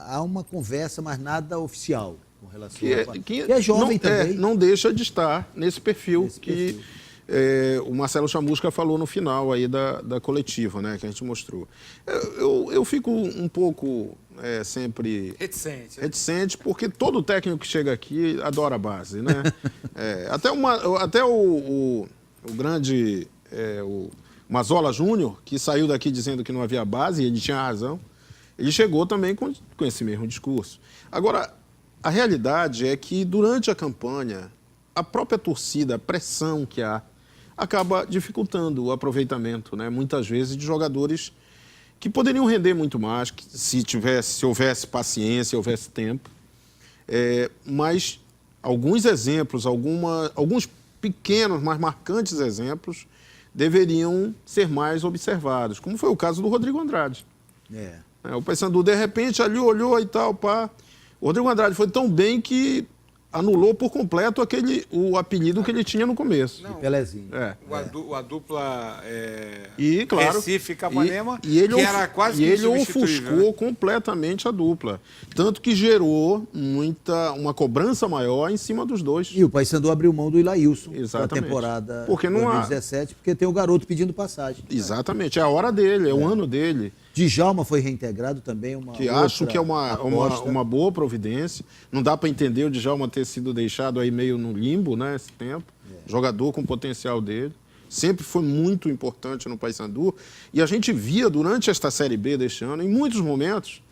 Há uma conversa, mas nada oficial com relação que é jovem também. Não deixa de estar nesse perfil que o Marcelo Chamusca falou no final aí da coletiva, né, que a gente mostrou. Eu fico um pouco sempre reticente, porque todo técnico que chega aqui adora a base, né? Até o grande o Mazola Júnior, que saiu daqui dizendo que não havia base, e ele tinha razão, ele chegou também com esse mesmo discurso. Agora, a realidade é que durante a campanha, a própria torcida, a pressão que há, acaba dificultando o aproveitamento, né, muitas vezes, de jogadores que poderiam render muito mais, se houvesse paciência, houvesse tempo. Mas alguns exemplos, alguns pequenos, mas marcantes exemplos, deveriam ser mais observados, como foi o caso do Rodrigo Andrade. O Paysandu, de repente, ali olhou e tal, pá. O Rodrigo Andrade foi tão bem que anulou por completo o apelido que ele tinha no começo. Pelezinho. A dupla e, claro, Recife e Capanema, que era quase ele ofuscou completamente a dupla. Tanto que gerou uma cobrança maior em cima dos dois. E o Paysandu abriu mão do Ilailson na temporada 2017, porque tem o garoto pedindo passagem. Exatamente, é a hora dele, é o ano dele. Djalma foi reintegrado também, que acho que é uma boa providência. Não dá para entender o Djalma ter sido deixado aí meio no limbo, né, esse tempo. Jogador com o potencial dele. Sempre foi muito importante no Paysandu. E a gente via durante esta Série B deste ano, em muitos momentos,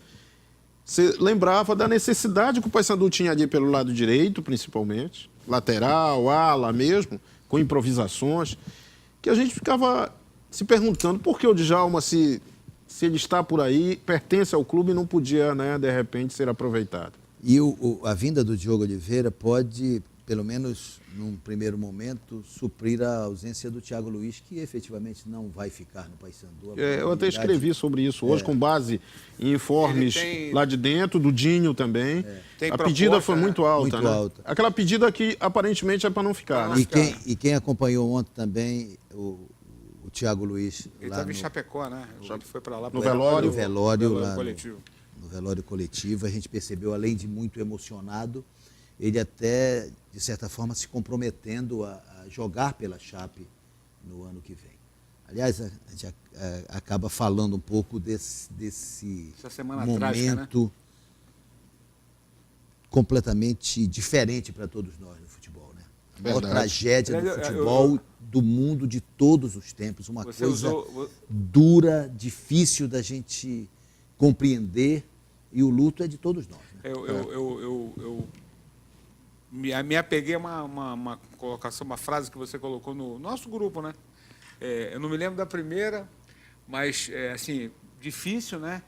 você lembrava da necessidade que o Paysandu tinha ali pelo lado direito, principalmente, lateral, ala mesmo, com improvisações, que a gente ficava se perguntando por que o Djalma, se ele está por aí, pertence ao clube e não podia, né, de repente, ser aproveitado. E a vinda do Diogo Oliveira pode, pelo menos num primeiro momento, suprir a ausência do Thiago Luiz, que efetivamente não vai ficar no Paysandu. Eu até escrevi sobre isso hoje, com base em informes lá de dentro, do Dinho também. A pedida foi muito alta, né? alta. Aquela pedida que aparentemente é para não ficar. Né? E quem acompanhou ontem também, o Thiago Luiz... Ele estava em Chapecó, né? Ele foi para lá. No velório. Coletivo. No velório coletivo, a gente percebeu, além de muito emocionado, ele até, de certa forma, se comprometendo a jogar pela Chape no ano que vem. Aliás, a gente acaba falando um pouco desse momento trágica, né? completamente diferente para todos nós no futebol, né? A maior tragédia do futebol do mundo de todos os tempos, uma coisa dura, difícil da gente compreender, e o luto é de todos nós. Né? Eu me apeguei a uma colocação, uma frase que você colocou no nosso grupo, né? Eu não me lembro da primeira, mas, assim, difícil, né?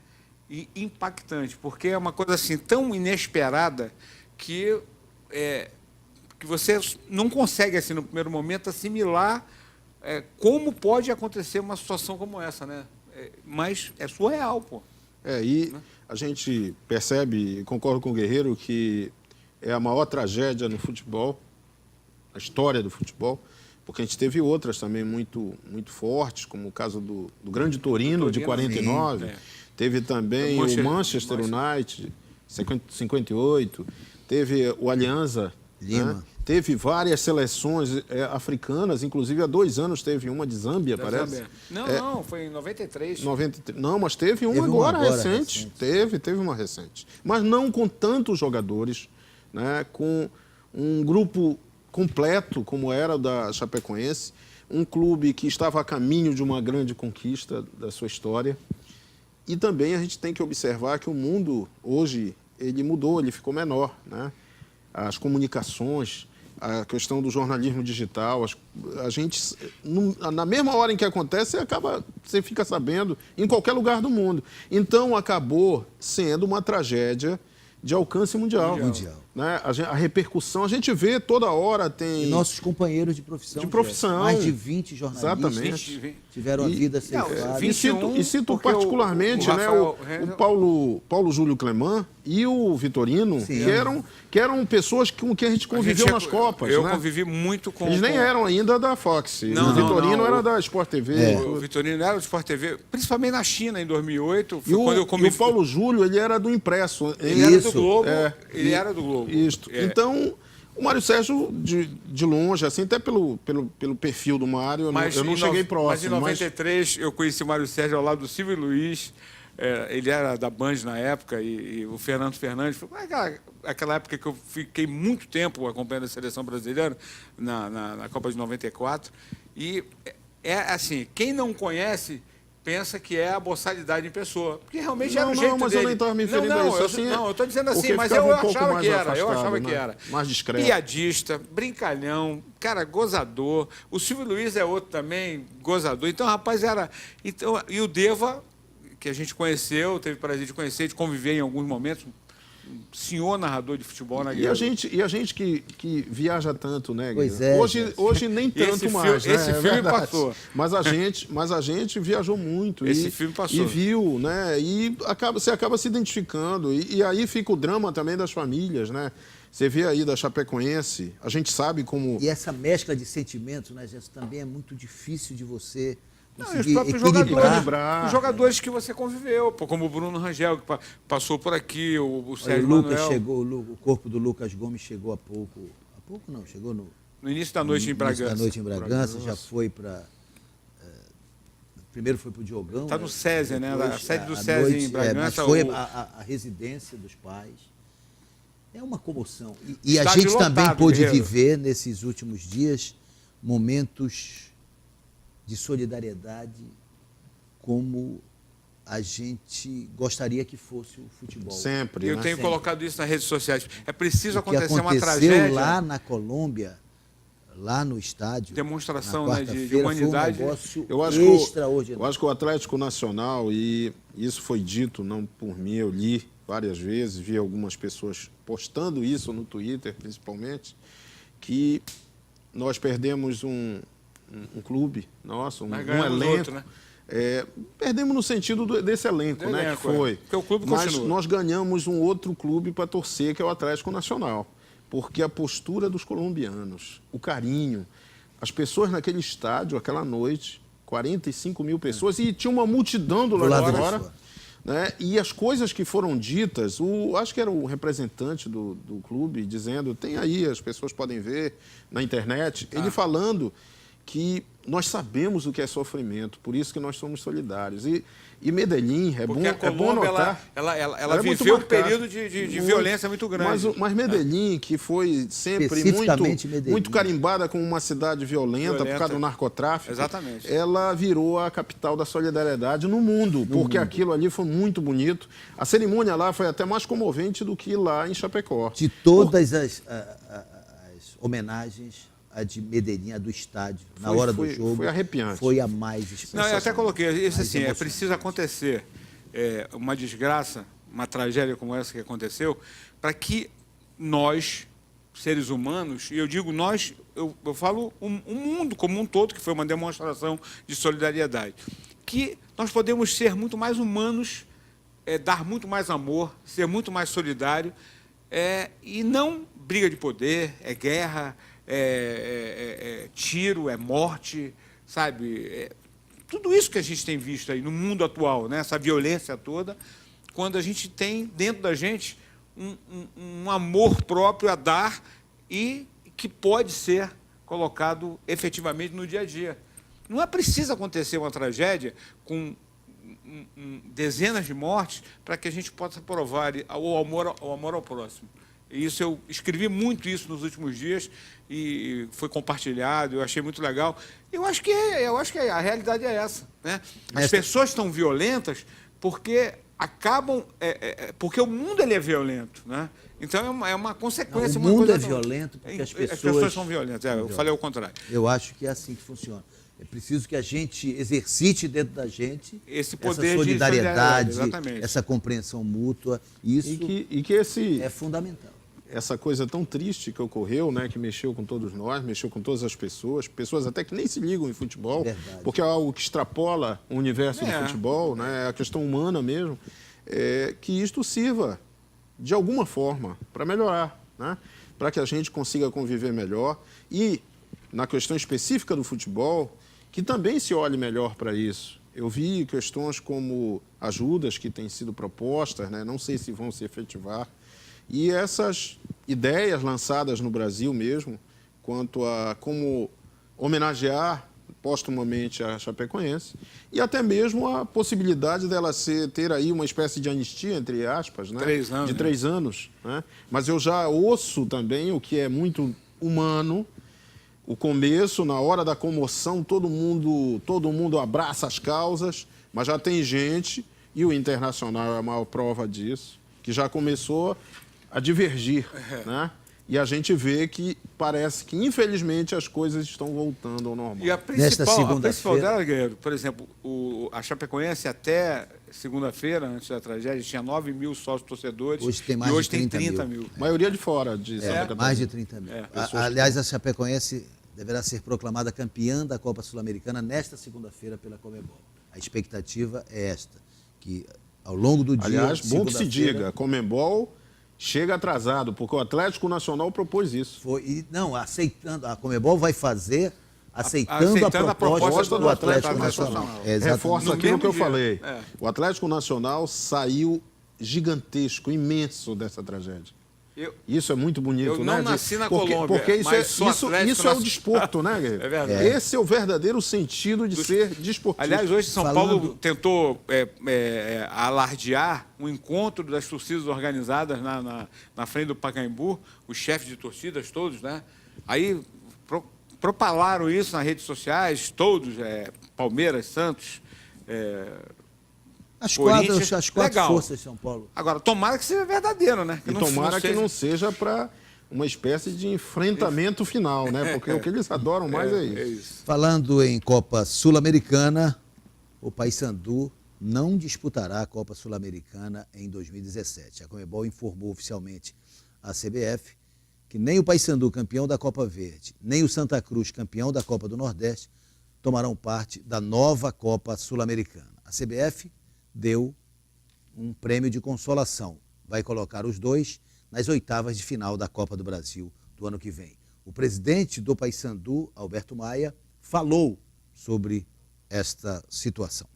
E impactante, porque é uma coisa assim tão inesperada que você não consegue, assim, no primeiro momento, assimilar como pode acontecer uma situação como essa, né? Mas é surreal, pô. A gente percebe, concordo com o Guerreiro, que é a maior tragédia no futebol, a história do futebol, porque a gente teve outras também muito, muito fortes, como o caso do grande Torino, de 49, teve também o Manchester United, 58, teve o Alianza Lima. Né? Teve várias seleções africanas, inclusive há 2 anos teve uma de Zâmbia, parece. Não, foi em 93. Não, mas teve uma agora recente. Teve uma recente. Mas não com tantos jogadores, né, com um grupo completo, como era o da Chapecoense, um clube que estava a caminho de uma grande conquista da sua história. E também a gente tem que observar que o mundo, hoje, ele mudou, ele ficou menor, né? As comunicações, a questão do jornalismo digital, a gente, na mesma hora em que acontece, você fica sabendo em qualquer lugar do mundo. Então, acabou sendo uma tragédia de alcance mundial. Né? A repercussão, a gente vê toda hora, tem... E nossos companheiros de profissão. Mais de 20 jornalistas tiveram a vida ceifada. E cito particularmente o Paulo Júlio Cleman e o Vitorino, que eram pessoas com quem a gente conviveu nas Copas. Eu né? convivi muito com... Eles nem eram ainda da Fox. O Vitorino era da Sport TV. O Vitorino era do Sport TV, principalmente na China, em 2008. E o Paulo Júlio, ele era do impresso. Ele era do Globo. Ele era do Globo. Isso. Então, o Mário Sérgio, de longe, assim, até pelo perfil do Mário, eu não cheguei próximo. Mas em 93, eu conheci o Mário Sérgio ao lado do Silvio Luiz. Ele era da Band na época, e o Fernando Fernandes. Foi aquela época que eu fiquei muito tempo acompanhando a seleção brasileira, na Copa de 94. E, assim, quem não conhece... pensa que é a boçalidade em pessoa. Porque realmente era o jeito mas dele. Eu nem estava me referindo a isso. Eu estou dizendo assim, mas eu achava que era. Eu achava que era. Mais discreto. Piadista, brincalhão, cara, gozador. O Silvio Luiz é outro também, gozador. Então, rapaz, era... Então, e o Deva, que a gente conheceu, teve o prazer de conhecer, de conviver em alguns momentos, senhor narrador de futebol na guerra. E a gente que viaja tanto, né, pois é, hoje nem tanto mais. Esse filme passou. Mas a gente viajou muito. Esse filme passou. E viu, né? E você acaba se identificando. E aí fica o drama também das famílias, né? Você vê aí da Chapecoense, a gente sabe como... E essa mescla de sentimentos, né, Gerson, também é muito difícil de você... Não, os próprios jogadores que você conviveu, como o Bruno Rangel, que passou por aqui, o Sérgio Manuel. O corpo do Lucas Gomes chegou há pouco não, chegou no início da noite em Bragança. Já foi para... primeiro foi para o Diogão. Está no SESI, né? A sede do SESI em Bragança. Mas foi a residência dos pais. É uma comoção. E a gente também pôde viver, nesses últimos dias, momentos de solidariedade, como a gente gostaria que fosse o futebol. Sempre. Eu tenho colocado isso nas redes sociais. É preciso O que acontecer uma aconteceu tragédia. lá na Colômbia, lá no estádio, demonstração, na né, de quarta-feira, humanidade. Foi um negócio Eu acho extraordinário. eu acho que o Atlético Nacional, e isso foi dito não por mim, eu li várias vezes, vi algumas pessoas postando isso no Twitter, principalmente, que nós perdemos um clube nosso, um elenco. Outro, né? Perdemos no sentido desse elenco, né, elenco, que foi. Porque o clube Mas continua. nós ganhamos um outro clube para torcer, que é o Atlético Nacional. Porque a postura dos colombianos, o carinho, as pessoas naquele estádio, aquela noite, 45 mil pessoas, e tinha uma multidão do lado de fora. Né? E as coisas que foram ditas, acho que era o representante do clube dizendo, tem aí, as pessoas podem ver na internet, ele falando que nós sabemos o que é sofrimento, por isso que nós somos solidários. E Medellín, é bom notar... Ela viveu um período de violência muito grande. Mas Medellín, que foi sempre muito carimbada como uma cidade violenta por causa do narcotráfico, exatamente, ela virou a capital da solidariedade no mundo, porque aquilo ali foi muito bonito. A cerimônia lá foi até mais comovente do que lá em Chapecó. De todas as homenagens, a de Medellín, a do estádio, na hora do jogo, foi arrepiante. Foi a mais especial. Não, eu até coloquei isso assim, precisa acontecer uma desgraça, uma tragédia como essa que aconteceu, para que nós, seres humanos, e eu digo nós, eu falo o mundo como um todo, que foi uma demonstração de solidariedade, que nós podemos ser muito mais humanos, dar muito mais amor, ser muito mais solidário, e não briga de poder, guerra, tiro, morte, sabe? Tudo isso que a gente tem visto aí no mundo atual, né? Essa violência toda, quando a gente tem dentro da gente um amor próprio a dar e que pode ser colocado efetivamente no dia a dia. Não é preciso acontecer uma tragédia com dezenas de mortes para que a gente possa provar o amor ao próximo. Isso, eu escrevi muito isso nos últimos dias e foi compartilhado, eu achei muito legal. Eu acho que a realidade é essa, né? As pessoas estão violentas porque acabam... porque o mundo ele é violento, né? Então é uma consequência. O mundo é violento porque as pessoas são violentas. Eu falei ao contrário. Eu acho que é assim que funciona. É preciso que a gente exercite dentro da gente esse poder essa solidariedade, exatamente, essa compreensão mútua. Isso é fundamental. Essa coisa tão triste que ocorreu, né, que mexeu com todos nós, mexeu com todas as pessoas até que nem se ligam em futebol, porque é algo que extrapola o universo do futebol, né, a questão humana mesmo, que isto sirva de alguma forma para melhorar, né, para que a gente consiga conviver melhor e, na questão específica do futebol, que também se olhe melhor para isso. Eu vi questões como ajudas que têm sido propostas, né, não sei se vão se efetivar, e essas ideias lançadas no Brasil mesmo, quanto a como homenagear postumamente a Chapecoense, e até mesmo a possibilidade dela ter aí uma espécie de anistia, entre aspas, né? 3 anos, de 3 anos. Né? Mas eu já ouço também, o que é muito humano, o começo, na hora da comoção, todo mundo abraça as causas, mas já tem gente, e o Internacional é a maior prova disso, que já começou a divergir, né? E a gente vê que parece que, infelizmente, as coisas estão voltando ao normal. E a principal dela, Guerreiro, por exemplo, a Chapecoense até segunda-feira, antes da tragédia, tinha 9 mil sócios torcedores. Hoje tem mais de 30 mil. Maioria de fora de Santa Catarina. Mais de 30 mil. Aliás, a Chapecoense deverá ser proclamada campeã da Copa Sul-Americana nesta segunda-feira pela Conmebol. A expectativa é esta, que ao longo do dia... Aliás, bom que se diga, a Conmebol chega atrasado, porque o Atlético Nacional propôs isso. Aceitando, a Conmebol vai fazer, aceitando a proposta do Atlético Nacional. Reforça aquilo que eu falei. O Atlético Nacional saiu gigantesco, imenso dessa tragédia. Isso é muito bonito, eu né? Eu não nasci na Colômbia, porque isso é o desporto, né, Guilherme? É verdade. Esse é o verdadeiro sentido de ser desportista. Aliás, hoje São Paulo tentou alardear um encontro das torcidas organizadas na frente do Pacaembu, os chefes de torcidas todos, né? Aí propalaram isso nas redes sociais, todos, Palmeiras, Santos, As Corinthians, quatro legal. forças de São Paulo. Agora, tomara que seja verdadeiro, né? E tomara que não seja para uma espécie de enfrentamento final, né? Porque o que eles adoram mais é isso. Falando em Copa Sul-Americana, o Paysandu não disputará a Copa Sul-Americana em 2017. A Conmebol informou oficialmente à CBF que nem o Paysandu, campeão da Copa Verde, nem o Santa Cruz, campeão da Copa do Nordeste, tomarão parte da nova Copa Sul-Americana. A CBF deu um prêmio de consolação. Vai colocar os dois nas oitavas de final da Copa do Brasil do ano que vem. O presidente do Paysandu, Alberto Maia, falou sobre esta situação.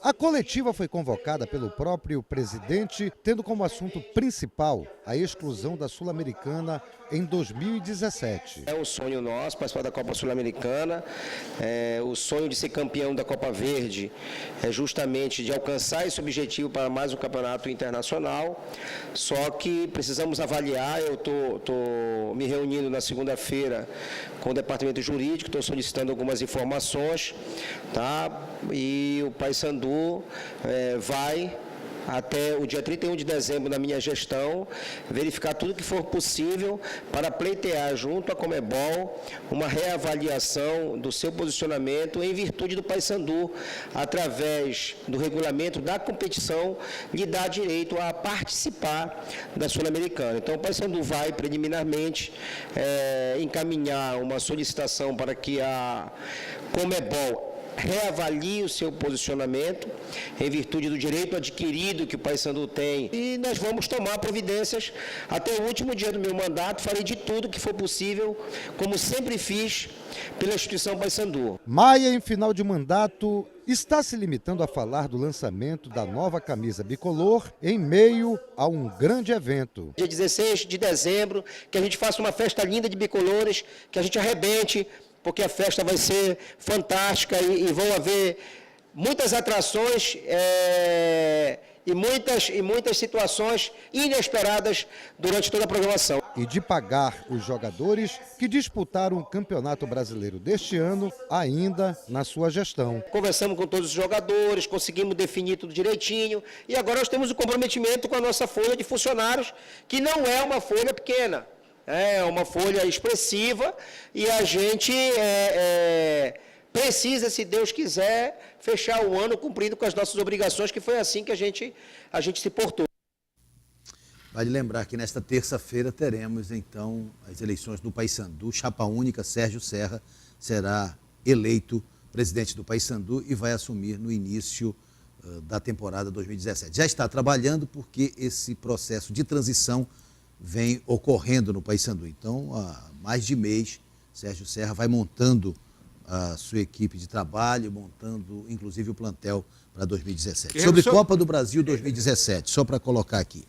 A coletiva foi convocada pelo próprio presidente, tendo como assunto principal a exclusão da Sul-Americana em 2017. É um sonho nosso participar da Copa Sul-Americana, o sonho de ser campeão da Copa Verde é justamente de alcançar esse objetivo para mais um campeonato internacional, só que precisamos avaliar, eu estou me reunindo na segunda-feira com o departamento jurídico, estou solicitando algumas informações, tá? E o Paysandu vai até o dia 31 de dezembro na minha gestão, verificar tudo que for possível para pleitear junto à Conmebol uma reavaliação do seu posicionamento em virtude do Paysandu, através do regulamento da competição, lhe dá direito a participar da Sul-Americana. Então o Paysandu vai preliminarmente encaminhar uma solicitação para que a Conmebol reavalie o seu posicionamento em virtude do direito adquirido que o Paysandu tem, e nós vamos tomar providências até o último dia do meu mandato. Farei de tudo que for possível, como sempre fiz pela instituição Paysandu. Maia, em final de mandato, está se limitando a falar do lançamento da nova camisa bicolor em meio a um grande evento. Dia 16 de dezembro, que a gente faça uma festa linda de bicolores, que a gente arrebente, porque a festa vai ser fantástica e vão haver muitas atrações e muitas situações inesperadas durante toda a programação. E de pagar os jogadores que disputaram o Campeonato Brasileiro deste ano ainda na sua gestão. Conversamos com todos os jogadores, conseguimos definir tudo direitinho e agora nós temos o comprometimento com a nossa folha de funcionários, que não é uma folha pequena. É uma folha expressiva e a gente precisa, se Deus quiser, fechar o ano cumprindo com as nossas obrigações, que foi assim que a gente se portou. Vale lembrar que nesta terça-feira teremos, então, as eleições do Paysandu. Chapa única, Sérgio Serra será eleito presidente do Paysandu e vai assumir no início da temporada 2017. Já está trabalhando porque esse processo de transição vem ocorrendo no Paysandu. Então, há mais de mês, Sérgio Serra vai montando a sua equipe de trabalho, montando inclusive o plantel para 2017. Sobre Copa do Brasil 2017, só para colocar aqui.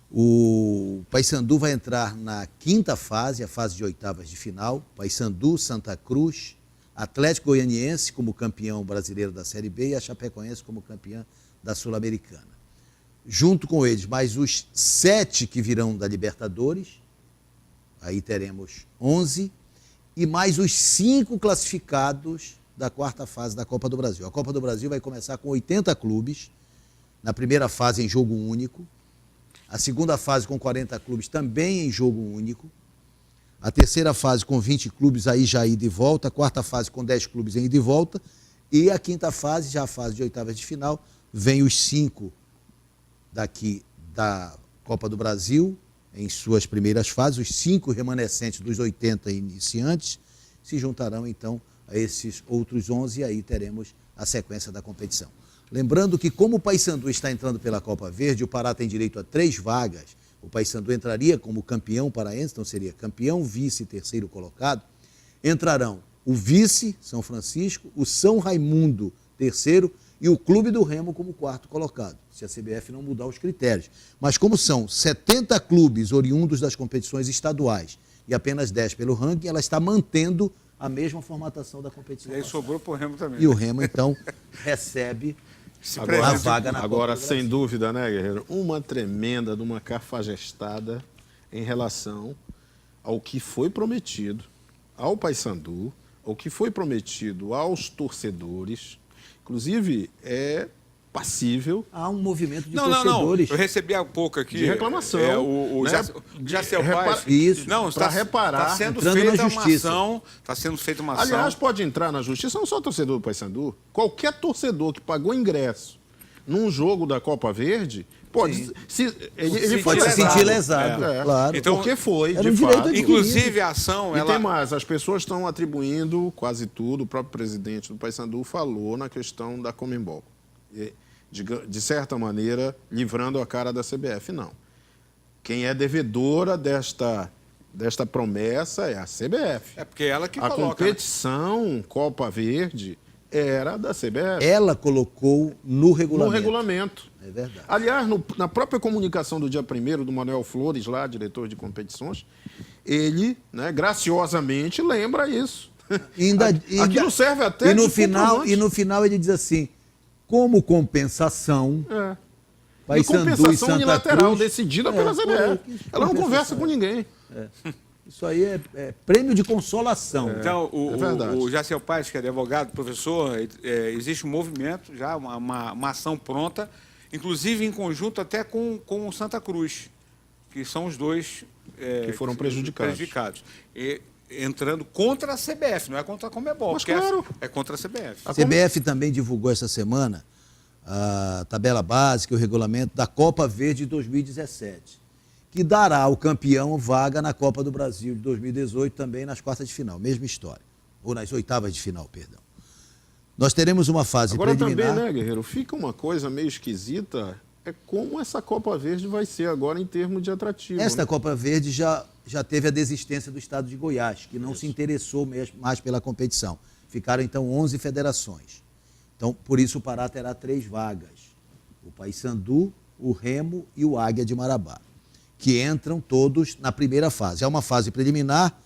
O Paysandu vai entrar na quinta fase, a fase de oitavas de final. Paysandu, Santa Cruz, Atlético Goianiense como campeão brasileiro da Série B e a Chapecoense como campeã da Sul-Americana. Junto com eles, mais os 7 que virão da Libertadores, aí teremos 11, e mais os 5 classificados da quarta fase da Copa do Brasil. A Copa do Brasil vai começar com 80 clubes, na primeira fase em jogo único, a segunda fase com 40 clubes também em jogo único, a terceira fase com 20 clubes aí já ida e volta, a quarta fase com 10 clubes em ida e volta, e a quinta fase, já a fase de oitavas de final, vem os 5 daqui da Copa do Brasil, em suas primeiras fases, os 5 remanescentes dos 80 iniciantes, se juntarão então a esses outros 11 e aí teremos a sequência da competição. Lembrando que como o Paysandu está entrando pela Copa Verde, o Pará tem direito a 3 vagas, o Paysandu entraria como campeão paraense, então seria campeão, vice e terceiro colocado, entrarão o vice, São Francisco, o São Raimundo, terceiro, e o Clube do Remo como quarto colocado, se a CBF não mudar os critérios. Mas como são 70 clubes oriundos das competições estaduais e apenas 10 pelo ranking, ela está mantendo a mesma formatação da competição. E aí sobrou para o Remo também. E o Remo, então, recebe a vaga na Copa Agora, do sem Brasil. dúvida, né, Guerreiro? Uma tremenda de uma cafajestada em relação ao que foi prometido ao Paysandu, ao que foi prometido aos torcedores. Inclusive, passível. Há um movimento de Não. torcedores. Eu recebi há pouco aqui. De reclamação. O né? Jacel Paz. Isso. Não, para reparar. Está sendo entrando feita na uma justiça. ação. Está sendo feita uma ação. Aliás, pode entrar na justiça não só torcedor do Paysandu. Qualquer torcedor que pagou ingresso num jogo da Copa Verde pode ele pode se sentir lesado. Claro. Então, porque foi, era de um direito fato. adquirido. Inclusive, a ação... E tem mais, as pessoas estão atribuindo quase tudo, o próprio presidente do Paysandu falou na questão da Conmebol. De certa maneira, livrando a cara da CBF, não. Quem é devedora desta promessa é a CBF. É porque ela que a coloca. competição Copa Verde era da CBF. Ela colocou no regulamento. No regulamento. É verdade. Aliás, na própria comunicação do dia 1º do Manuel Flores, lá, diretor de competições, ele, né, graciosamente, lembra isso. Aquilo serve até de comprovante. E no final ele diz assim, como compensação... E compensação e Santa unilateral, Cruz, decidida pela CBF. Ela não conversa com ninguém. Isso aí é prêmio de consolação. Então, o Jacel Paz, que é advogado, professor, existe um movimento, já uma ação pronta, inclusive em conjunto até com o Santa Cruz, que são os dois que foram prejudicados. E, entrando contra a CBF, não é contra a Conmebol, mas claro. É contra a CBF. A CBF também divulgou essa semana a tabela básica e o regulamento da Copa Verde de 2017, que dará ao campeão vaga na Copa do Brasil de 2018, também nas quartas de final, mesma história. Ou nas oitavas de final, perdão. Nós teremos uma fase preliminar... Agora também, né, Guerreiro, fica uma coisa meio esquisita, é como essa Copa Verde vai ser agora em termos de atrativo. Esta Copa Verde já teve a desistência do estado de Goiás, que não se interessou mais pela competição. Ficaram, então, 11 federações. Então, por isso, o Pará terá 3 vagas. O Paysandu, o Remo e o Águia de Marabá, que entram todos na primeira fase. É uma fase preliminar,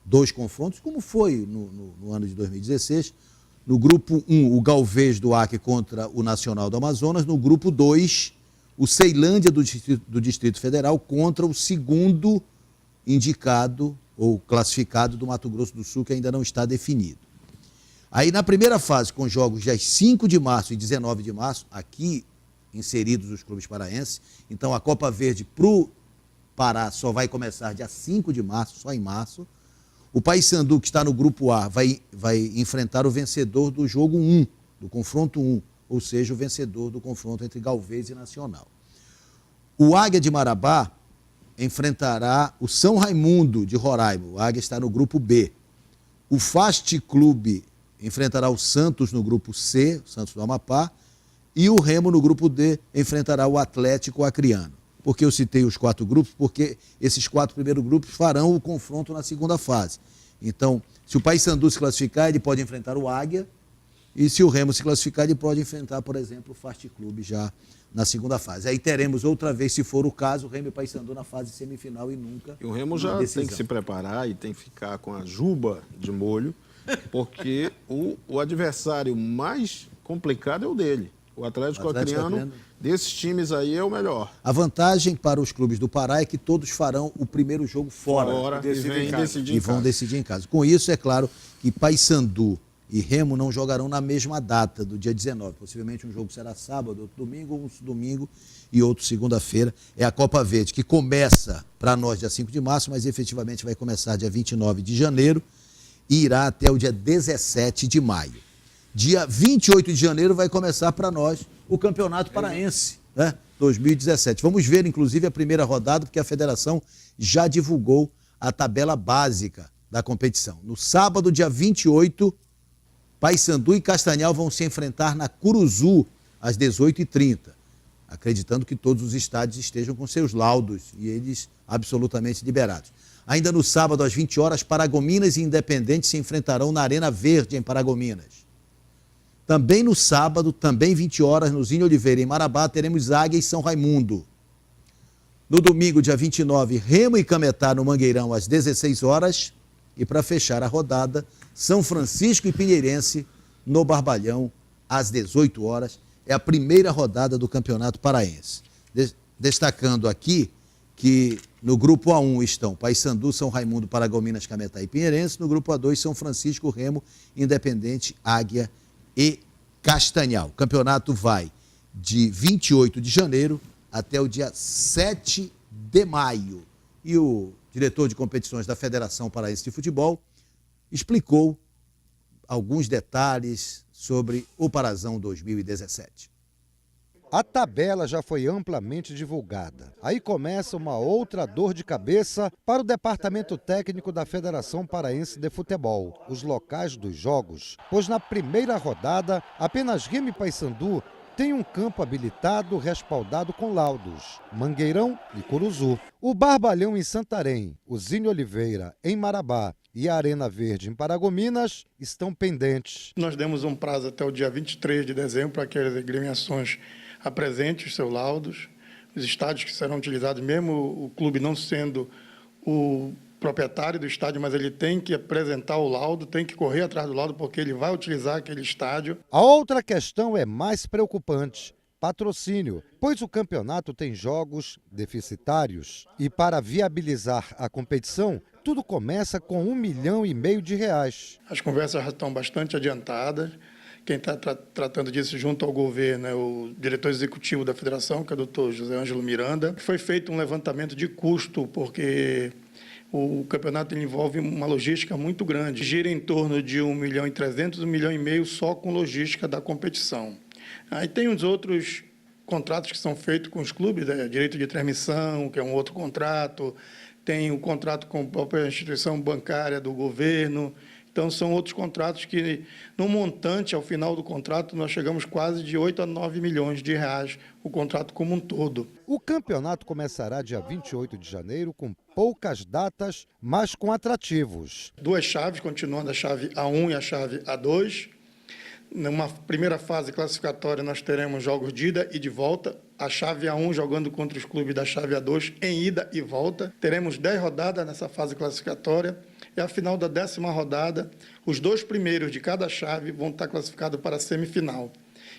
2 confrontos, como foi no ano de 2016. No grupo 1, o Galvez do Acre contra o Nacional do Amazonas. No grupo 2, o Ceilândia do Distrito Federal contra o segundo indicado ou classificado do Mato Grosso do Sul, que ainda não está definido. Aí, na primeira fase, com jogos dias 5 de março e 19 de março, aqui inseridos os clubes paraenses, então a Copa Verde para o Pará só vai começar dia 5 de março, só em março. O Paysandu, que está no grupo A, vai enfrentar o vencedor do jogo 1, do confronto 1, ou seja, o vencedor do confronto entre Galvez e Nacional. O Águia de Marabá enfrentará o São Raimundo de Roraima. O Águia está no grupo B. O Fast Clube enfrentará o Santos no grupo C, o Santos do Amapá, e o Remo no grupo D enfrentará o Atlético Acreano. Por que eu citei os 4 grupos? Porque esses 4 primeiros grupos farão o confronto na segunda fase. Então, se o Paysandu se classificar, ele pode enfrentar o Águia, e se o Remo se classificar, ele pode enfrentar, por exemplo, o Fast Clube já na segunda fase. Aí teremos outra vez, se for o caso, o Remo e o Paysandu na fase semifinal e nunca. E o Remo já tem que se preparar e tem que ficar com a juba de molho, porque o adversário mais complicado é o dele. O Atlético Acreano, desses times aí, é o melhor. A vantagem para os clubes do Pará é que todos farão o primeiro jogo fora. E vão decidir em casa. Com isso, é claro que Paysandu e Remo não jogarão na mesma data, do dia 19. Possivelmente um jogo será sábado, outro domingo, um domingo e outro segunda-feira. É a Copa Verde, que começa para nós dia 5 de março, mas efetivamente vai começar dia 29 de janeiro e irá até o dia 17 de maio. Dia 28 de janeiro vai começar para nós o Campeonato Paraense, né? 2017. Vamos ver, inclusive, a primeira rodada, porque a federação já divulgou a tabela básica da competição. No sábado, dia 28, Paysandu e Castanhal vão se enfrentar na Curuzu, às 18h30, acreditando que todos os estádios estejam com seus laudos e eles absolutamente liberados. Ainda no sábado, às 20 horas, Paragominas e Independente se enfrentarão na Arena Verde, em Paragominas. Também no sábado, também 20 horas, no Zinho Oliveira, em Marabá, teremos Águia e São Raimundo. No domingo, dia 29, Remo e Cametá, no Mangueirão, às 16 horas. E para fechar a rodada, São Francisco e Pinheirense, no Barbalhão, às 18 horas. É a primeira rodada do Campeonato Paraense. Destacando aqui que no grupo A1 estão Paysandu, São Raimundo, Paragominas, Cametá e Pinheirense. No grupo A2, São Francisco, Remo, Independente, Águia e Castanhal. O campeonato vai de 28 de janeiro até o dia 7 de maio. E o diretor de competições da Federação Paraense de Futebol explicou alguns detalhes sobre o Parazão 2017. A tabela já foi amplamente divulgada. Aí começa uma outra dor de cabeça para o departamento técnico da Federação Paraense de Futebol, os locais dos jogos, pois na primeira rodada apenas Remo e Paysandu tem um campo habilitado respaldado com laudos, Mangueirão e Curuzu. O Barbalhão em Santarém, o Zine Oliveira em Marabá e a Arena Verde em Paragominas estão pendentes. Nós demos um prazo até o dia 23 de dezembro para que as agremiações apresentem os seus laudos, os estádios que serão utilizados, mesmo o clube não sendo o proprietário do estádio, mas ele tem que apresentar o laudo, tem que correr atrás do laudo, porque ele vai utilizar aquele estádio. A outra questão é mais preocupante: patrocínio, pois o campeonato tem jogos deficitários. E para viabilizar a competição, tudo começa com R$1,5 milhão de reais. As conversas já estão bastante adiantadas. Quem está tratando disso junto ao governo é o diretor executivo da federação, que é o doutor José Ângelo Miranda. Foi feito um levantamento de custo, porque o campeonato envolve uma logística muito grande. Gira em torno de R$1,3 milhão, R$1,5 milhão só com logística da competição. Aí tem os outros contratos que são feitos com os clubes, né? Direito de transmissão, que é um outro contrato, tem o contrato com a própria instituição bancária do governo. Então, são outros contratos que, no montante, ao final do contrato, nós chegamos quase de 8 a 9 milhões de reais, o contrato como um todo. O campeonato começará dia 28 de janeiro, com poucas datas, mas com atrativos. 2 chaves, continuando a chave A1 e a chave A2. Numa primeira fase classificatória, nós teremos jogos de ida e de volta. A chave A1 jogando contra os clubes da chave A2 em ida e volta. Teremos 10 rodadas nessa fase classificatória. E, ao final da 10ª rodada, os 2 primeiros de cada chave vão estar classificados para a semifinal.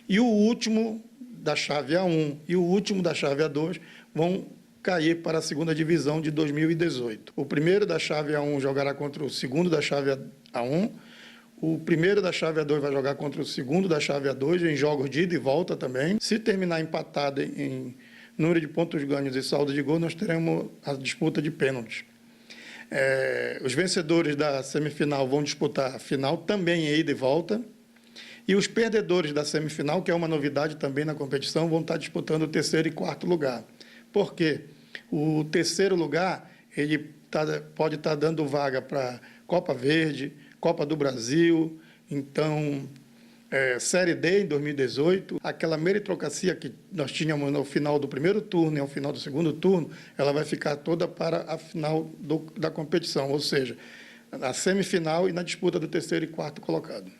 E o último da chave A1 e o último da chave A2 vão cair para a 2ª divisão de 2018. O primeiro da chave A1 jogará contra o segundo da chave A1. O primeiro da chave A2 vai jogar contra o segundo da chave A2 em jogos de ida e volta também. Se terminar empatado em número de pontos ganhos e saldo de gol, nós teremos a disputa de pênaltis. Os vencedores da semifinal vão disputar a final também em ida e volta. E os perdedores da semifinal, que é uma novidade também na competição, vão estar disputando o 3º e 4º lugar. Por quê? O 3º lugar ele pode estar dando vaga para Copa Verde, Copa do Brasil, então Série D em 2018, aquela meritocracia que nós tínhamos no final do primeiro turno e ao final do segundo turno, ela vai ficar toda para a final da competição, ou seja, na semifinal e na disputa do 3º e 4º colocado.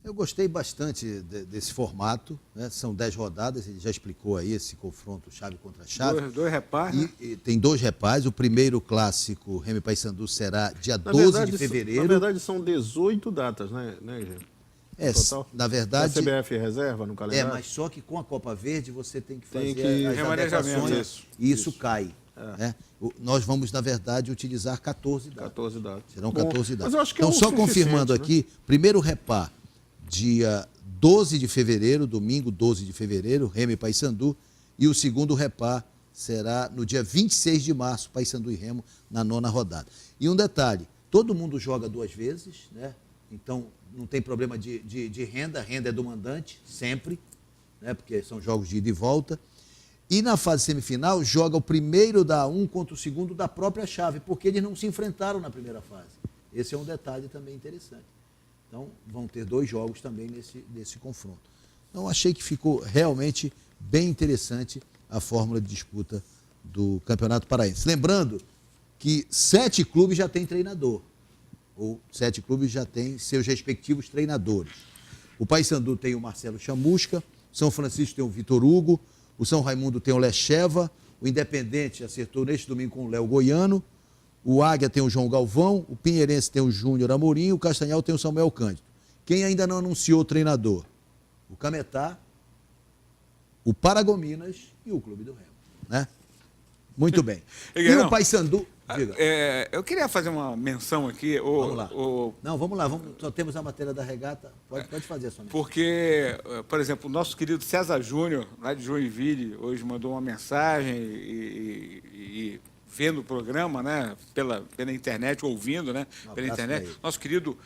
Eu gostei bastante desse formato, né? São 10 rodadas, ele já explicou aí esse confronto chave contra chave. Dois repares, né? E tem 2 repares, o primeiro clássico Remo e Paysandu será dia 12 de fevereiro. Na verdade são 18 datas, né, Gê? Total? Na verdade... A CBF reserva no calendário? Mas só que com a Copa Verde você tem que fazer as adequações e isso cai. Né? Nós vamos, na verdade, utilizar 14 datas. 14 datas. Serão 14 datas. Mas eu acho que então, só suficiente, confirmando né? aqui, primeiro repar, dia 12 de fevereiro, domingo 12 de fevereiro, Remo e Paysandu, e o segundo repar será no dia 26 de março, Paysandu e Remo, na 9ª rodada. E um detalhe, todo mundo joga 2 vezes, né? Então não tem problema de renda, a renda é do mandante, sempre, né? Porque são jogos de ida e volta. E na fase semifinal, joga o primeiro da A1 contra o segundo da própria chave, porque eles não se enfrentaram na primeira fase. Esse é um detalhe também interessante. Então, vão ter 2 jogos também nesse confronto. Então, achei que ficou realmente bem interessante a fórmula de disputa do Campeonato Paraense. Lembrando que 7 clubes já têm treinador, ou 7 clubes já têm seus respectivos treinadores. O Paysandu tem o Marcelo Chamusca, São Francisco tem o Vitor Hugo, o São Raimundo tem o Lecheva, o Independente acertou neste domingo com o Léo Goiano, o Águia tem o João Galvão, o Pinheirense tem o Júnior Amorim, o Castanhal tem o Samuel Cândido. Quem ainda não anunciou o treinador? O Cametá, o Paragominas e o Clube do Remo, né? Muito bem. E o Paysandu... eu queria fazer uma menção aqui. Vamos lá. Não, vamos lá. Só temos a matéria da regata. Pode fazer a sua menção. Porque, por exemplo, o nosso querido César Júnior, lá de Joinville, hoje mandou uma mensagem e vendo o programa, né, pela internet, ouvindo, né, pela internet. Nosso querido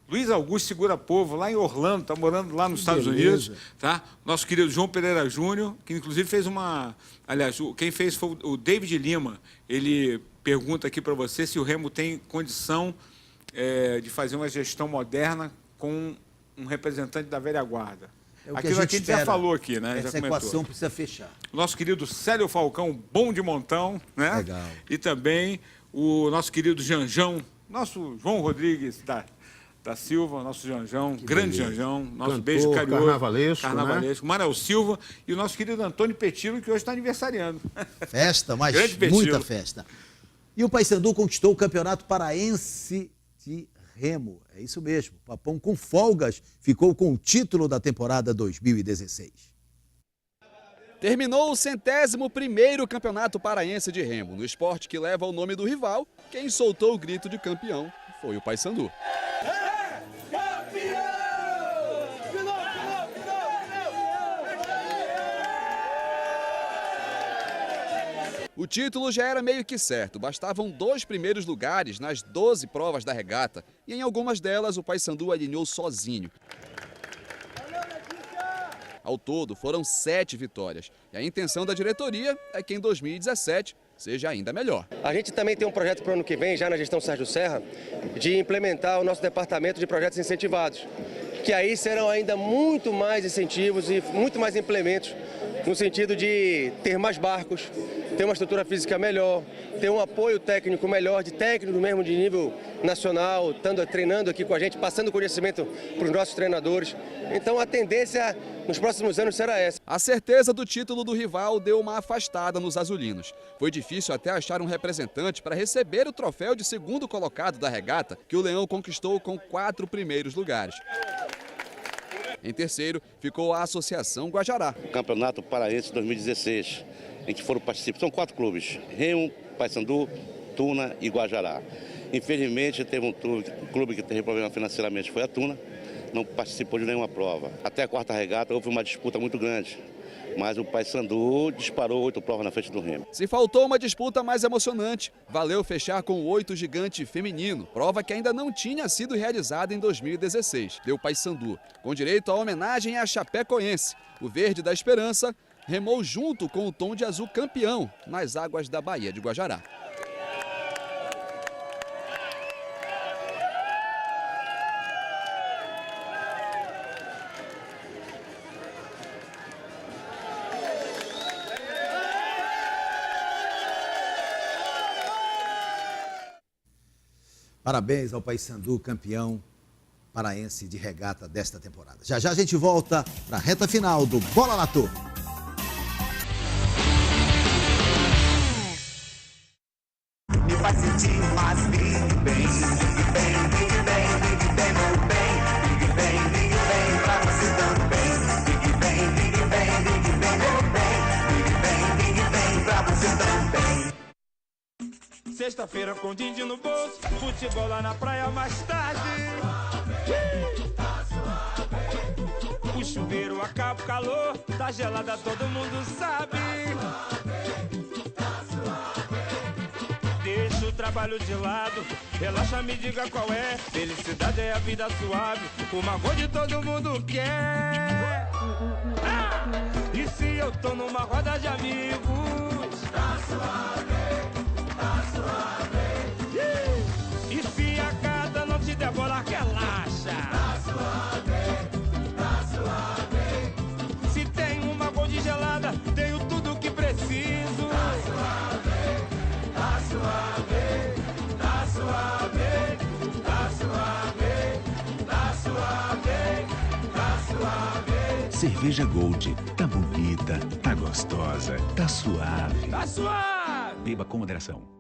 Luiz Augusto Segura Povo, lá em Orlando, está morando lá nos Estados Unidos. Tá? Nosso querido João Pereira Júnior, que inclusive fez uma... Aliás, quem fez foi o David Lima. Ele pergunta aqui para você se o Remo tem condição de fazer uma gestão moderna com um representante da velha guarda. Aquilo que a gente já falou aqui, né? Essa equação precisa fechar. Nosso querido Célio Falcão, bom de montão, né? Legal. E também o nosso querido Janjão, nosso João Rodrigues da Silva, nosso Janjão, grande Janjão, nosso Cantor, beijo carinhoso. Carnavalesco, né? Manuel Silva e o nosso querido Antônio Petilo, que hoje está aniversariando. Festa, mas muita festa. E o Paysandu conquistou o Campeonato Paraense de Remo. É isso mesmo. O Papão, com folgas, ficou com o título da temporada 2016. Terminou o 101º Campeonato Paraense de Remo. No esporte que leva o nome do rival, quem soltou o grito de campeão foi o Paysandu. O título já era meio que certo, bastavam 2 primeiros lugares nas 12 provas da regata e em algumas delas o Paysandu alinhou sozinho. Ao todo foram 7 vitórias e a intenção da diretoria é que em 2017 seja ainda melhor. A gente também tem um projeto para o ano que vem, já na gestão Sérgio Serra, de implementar o nosso departamento de projetos incentivados, que aí serão ainda muito mais incentivos e muito mais implementos no sentido de ter mais barcos, ter uma estrutura física melhor, ter um apoio técnico melhor, de técnico mesmo de nível nacional, treinando aqui com a gente, passando conhecimento para os nossos treinadores. Então a tendência nos próximos anos será essa. A certeza do título do rival deu uma afastada nos azulinos. Foi difícil até achar um representante para receber o troféu de segundo colocado da regata, que o Leão conquistou com 4 primeiros lugares. Em terceiro, ficou a Associação Guajará. Campeonato Paraense 2016, em que foram participantes, são 4 clubes, Remo, Paysandu, Tuna e Guajará. Infelizmente, teve um clube que teve problema financeiramente, foi a Tuna, não participou de nenhuma prova. Até a 4ª regata houve uma disputa muito grande, mas o Paysandu disparou 8 provas na frente do Remo. Se faltou uma disputa mais emocionante, valeu fechar com o 8 gigante feminino, prova que ainda não tinha sido realizada em 2016. Deu Paysandu, com direito à homenagem à Chapecoense. O Verde da Esperança remou junto com o Tom de Azul campeão nas águas da Baía de Guajará. Parabéns ao Paysandu, campeão paraense de regata desta temporada. Já já a gente volta para a reta final do Bola na Torre. Me faz sentir mais Big Bang, Big Bang, Big Bang, Big Bang, meu bem, Big Bang, Big Bang, pra você também, Big Bang, Big Bang, Big Bang, meu bem, Big Bang, Big Bang, pra você também. Sexta-feira com din-din no bolso, futebol lá na praia mais tarde. O chuveiro acaba o calor, tá gelada, todo mundo sabe. Deixa o trabalho de lado, relaxa, me diga qual é. Felicidade é a vida suave, uma coisa todo mundo quer. E se eu tô numa roda de amigos, tá suave. E se a gata não te der bola, relaxa. Tá suave. Se tem uma gold gelada, tenho tudo o que preciso. Tá suave, tá suave, tá suave, tá suave, tá suave, tá suave. Cerveja Gold. Tá bonita, tá gostosa, tá suave. Tá suave. Beba com moderação.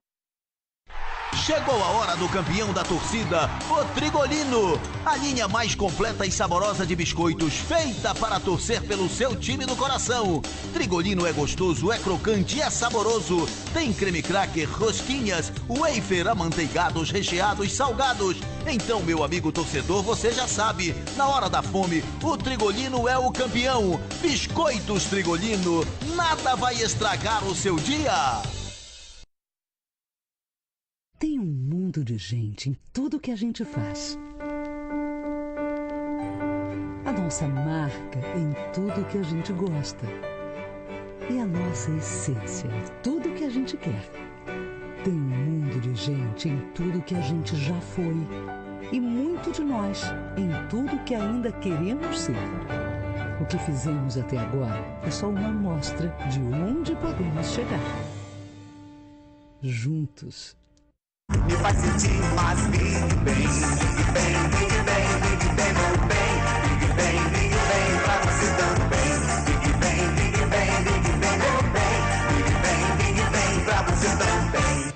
Chegou a hora do campeão da torcida, o Trigolino. A linha mais completa e saborosa de biscoitos, feita para torcer pelo seu time do coração. Trigolino é gostoso, é crocante, é saboroso. Tem creme cracker, rosquinhas, wafer, amanteigados, recheados, salgados. Então, meu amigo torcedor, você já sabe, na hora da fome, o Trigolino é o campeão. Biscoitos Trigolino, nada vai estragar o seu dia. Tem um mundo de gente em tudo que a gente faz. A nossa marca em tudo que a gente gosta. E a nossa essência em tudo que a gente quer. Tem um mundo de gente em tudo que a gente já foi. E muito de nós em tudo que ainda queremos ser. O que fizemos até agora é só uma amostra de onde podemos chegar. Juntos. Me faz sentir mais Big Bang, Big Bang, Big Bang, Big Bang, meu bem. Big Bang, Big Bang, pra você também. Big Bang, Big Bang, Big Bang, meu bem. Big Bang, Big Bang, pra você também.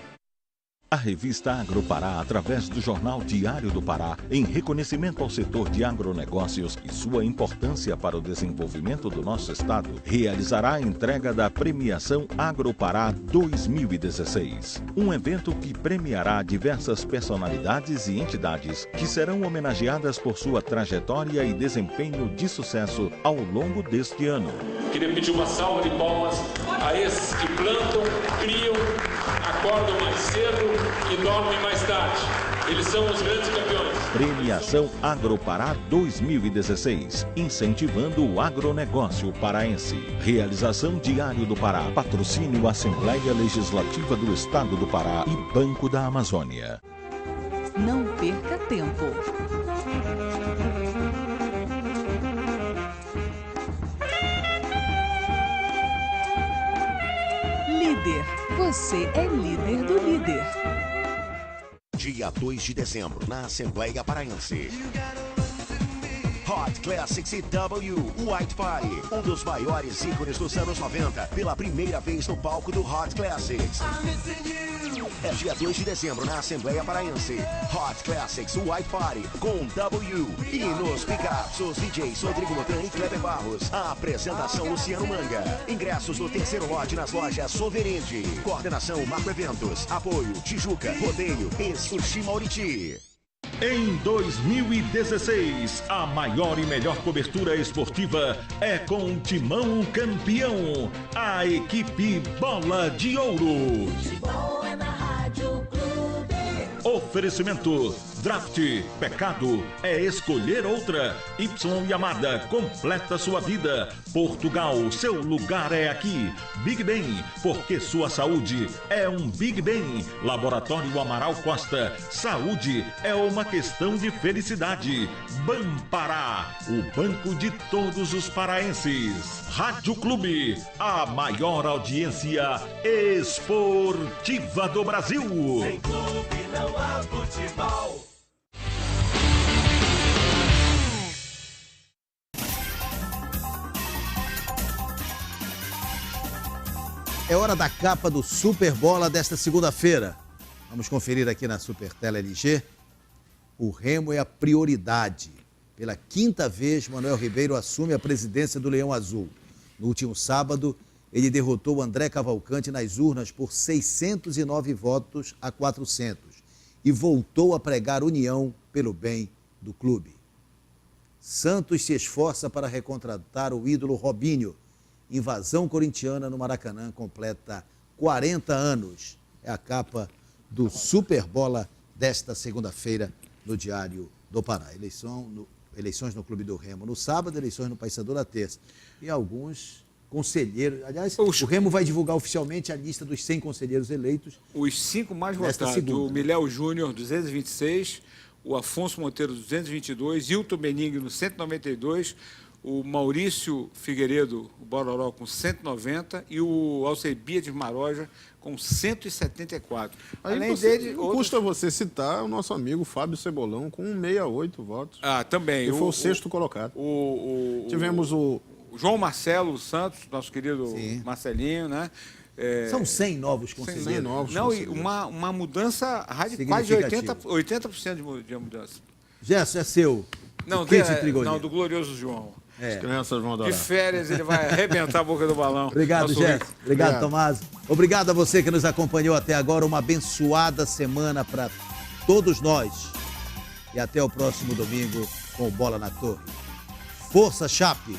A revista AgroPará, através do Jornal Diário do Pará, em reconhecimento ao setor de agronegócios e sua importância para o desenvolvimento do nosso estado, realizará a entrega da premiação AgroPará 2016. Um evento que premiará diversas personalidades e entidades que serão homenageadas por sua trajetória e desempenho de sucesso ao longo deste ano. Queria pedir uma salva de palmas a esses que plantam, criam, acordam mais cedo e dormem mais tarde. Eles são os grandes campeões. Premiação AgroPará 2016, incentivando o agronegócio paraense. Realização Diário do Pará, patrocínio Assembleia Legislativa do Estado do Pará e Banco da Amazônia. Não perca tempo. Líder, você é líder do líder. Dia 2 de dezembro, na Assembleia Paraense. Hot Classics EW White Party, um dos maiores ícones dos anos 90, pela primeira vez no palco do Hot Classics. É dia 2 de dezembro na Assembleia Paraense. Hot Classics White Party com W. E nos pickups, os DJs Rodrigo Motan e Kleber Barros. A apresentação Luciano Manga. Ingressos no terceiro lote nas lojas Soverende. Coordenação Marco Eventos. Apoio Tijuca, Rodeio e Sushi Mauriti. Em 2016, a maior e melhor cobertura esportiva é com o Timão Campeão, a equipe Bola de Ouro. Oferecimento Draft, pecado é escolher outra. Y Yamada, completa sua vida. Portugal, seu lugar é aqui. Big Ben, porque sua saúde é um Big Ben. Laboratório Amaral Costa, saúde é uma questão de felicidade. Banpará, o banco de todos os paraenses. Rádio Clube, a maior audiência esportiva do Brasil. Sem clube não há futebol. É hora da capa do Super Bola desta segunda-feira. Vamos conferir aqui na Super Tela LG. O Remo é a prioridade. Pela quinta vez, Manuel Ribeiro assume a presidência do Leão Azul. No último sábado, ele derrotou o André Cavalcante nas urnas por 609 votos a 400 e voltou a pregar união pelo bem do clube. Santos se esforça para recontratar o ídolo Robinho. Invasão corintiana no Maracanã completa 40 anos. É a capa do Super Bola desta segunda-feira no Diário do Pará. Eleições no Clube do Remo no sábado, eleições no Paysandu na terça. E alguns conselheiros... Aliás, o Remo vai divulgar oficialmente a lista dos 100 conselheiros eleitos. Os 5 mais votados, segunda, o Miléo Júnior, 226, o Afonso Monteiro, 222, Hilton Benigno, 192, o Maurício Figueiredo, o Bororó, com 190 e o Alcebia de Maroja com 174. Aí Além você, dele, não custa você citar o nosso amigo Fábio Cebolão com 68 votos. Ah, também. Ele foi o sexto colocado. Tivemos o João Marcelo Santos, nosso querido Marcelinho, né? São 100 novos conselheiros. 100 novos Não, e conselheiros. uma mudança radical, quase de 80% de mudança. Gerson, é seu. Não, O kit Trigolino. não, do glorioso João. As crianças vão adorar. De férias ele vai arrebentar a boca do balão. Obrigado, Nosso Gerson. Rico. Obrigado, Tomás. Obrigado a você que nos acompanhou até agora. Uma abençoada semana para todos nós. E até o próximo domingo com o Bola na Torre. Força, Chape!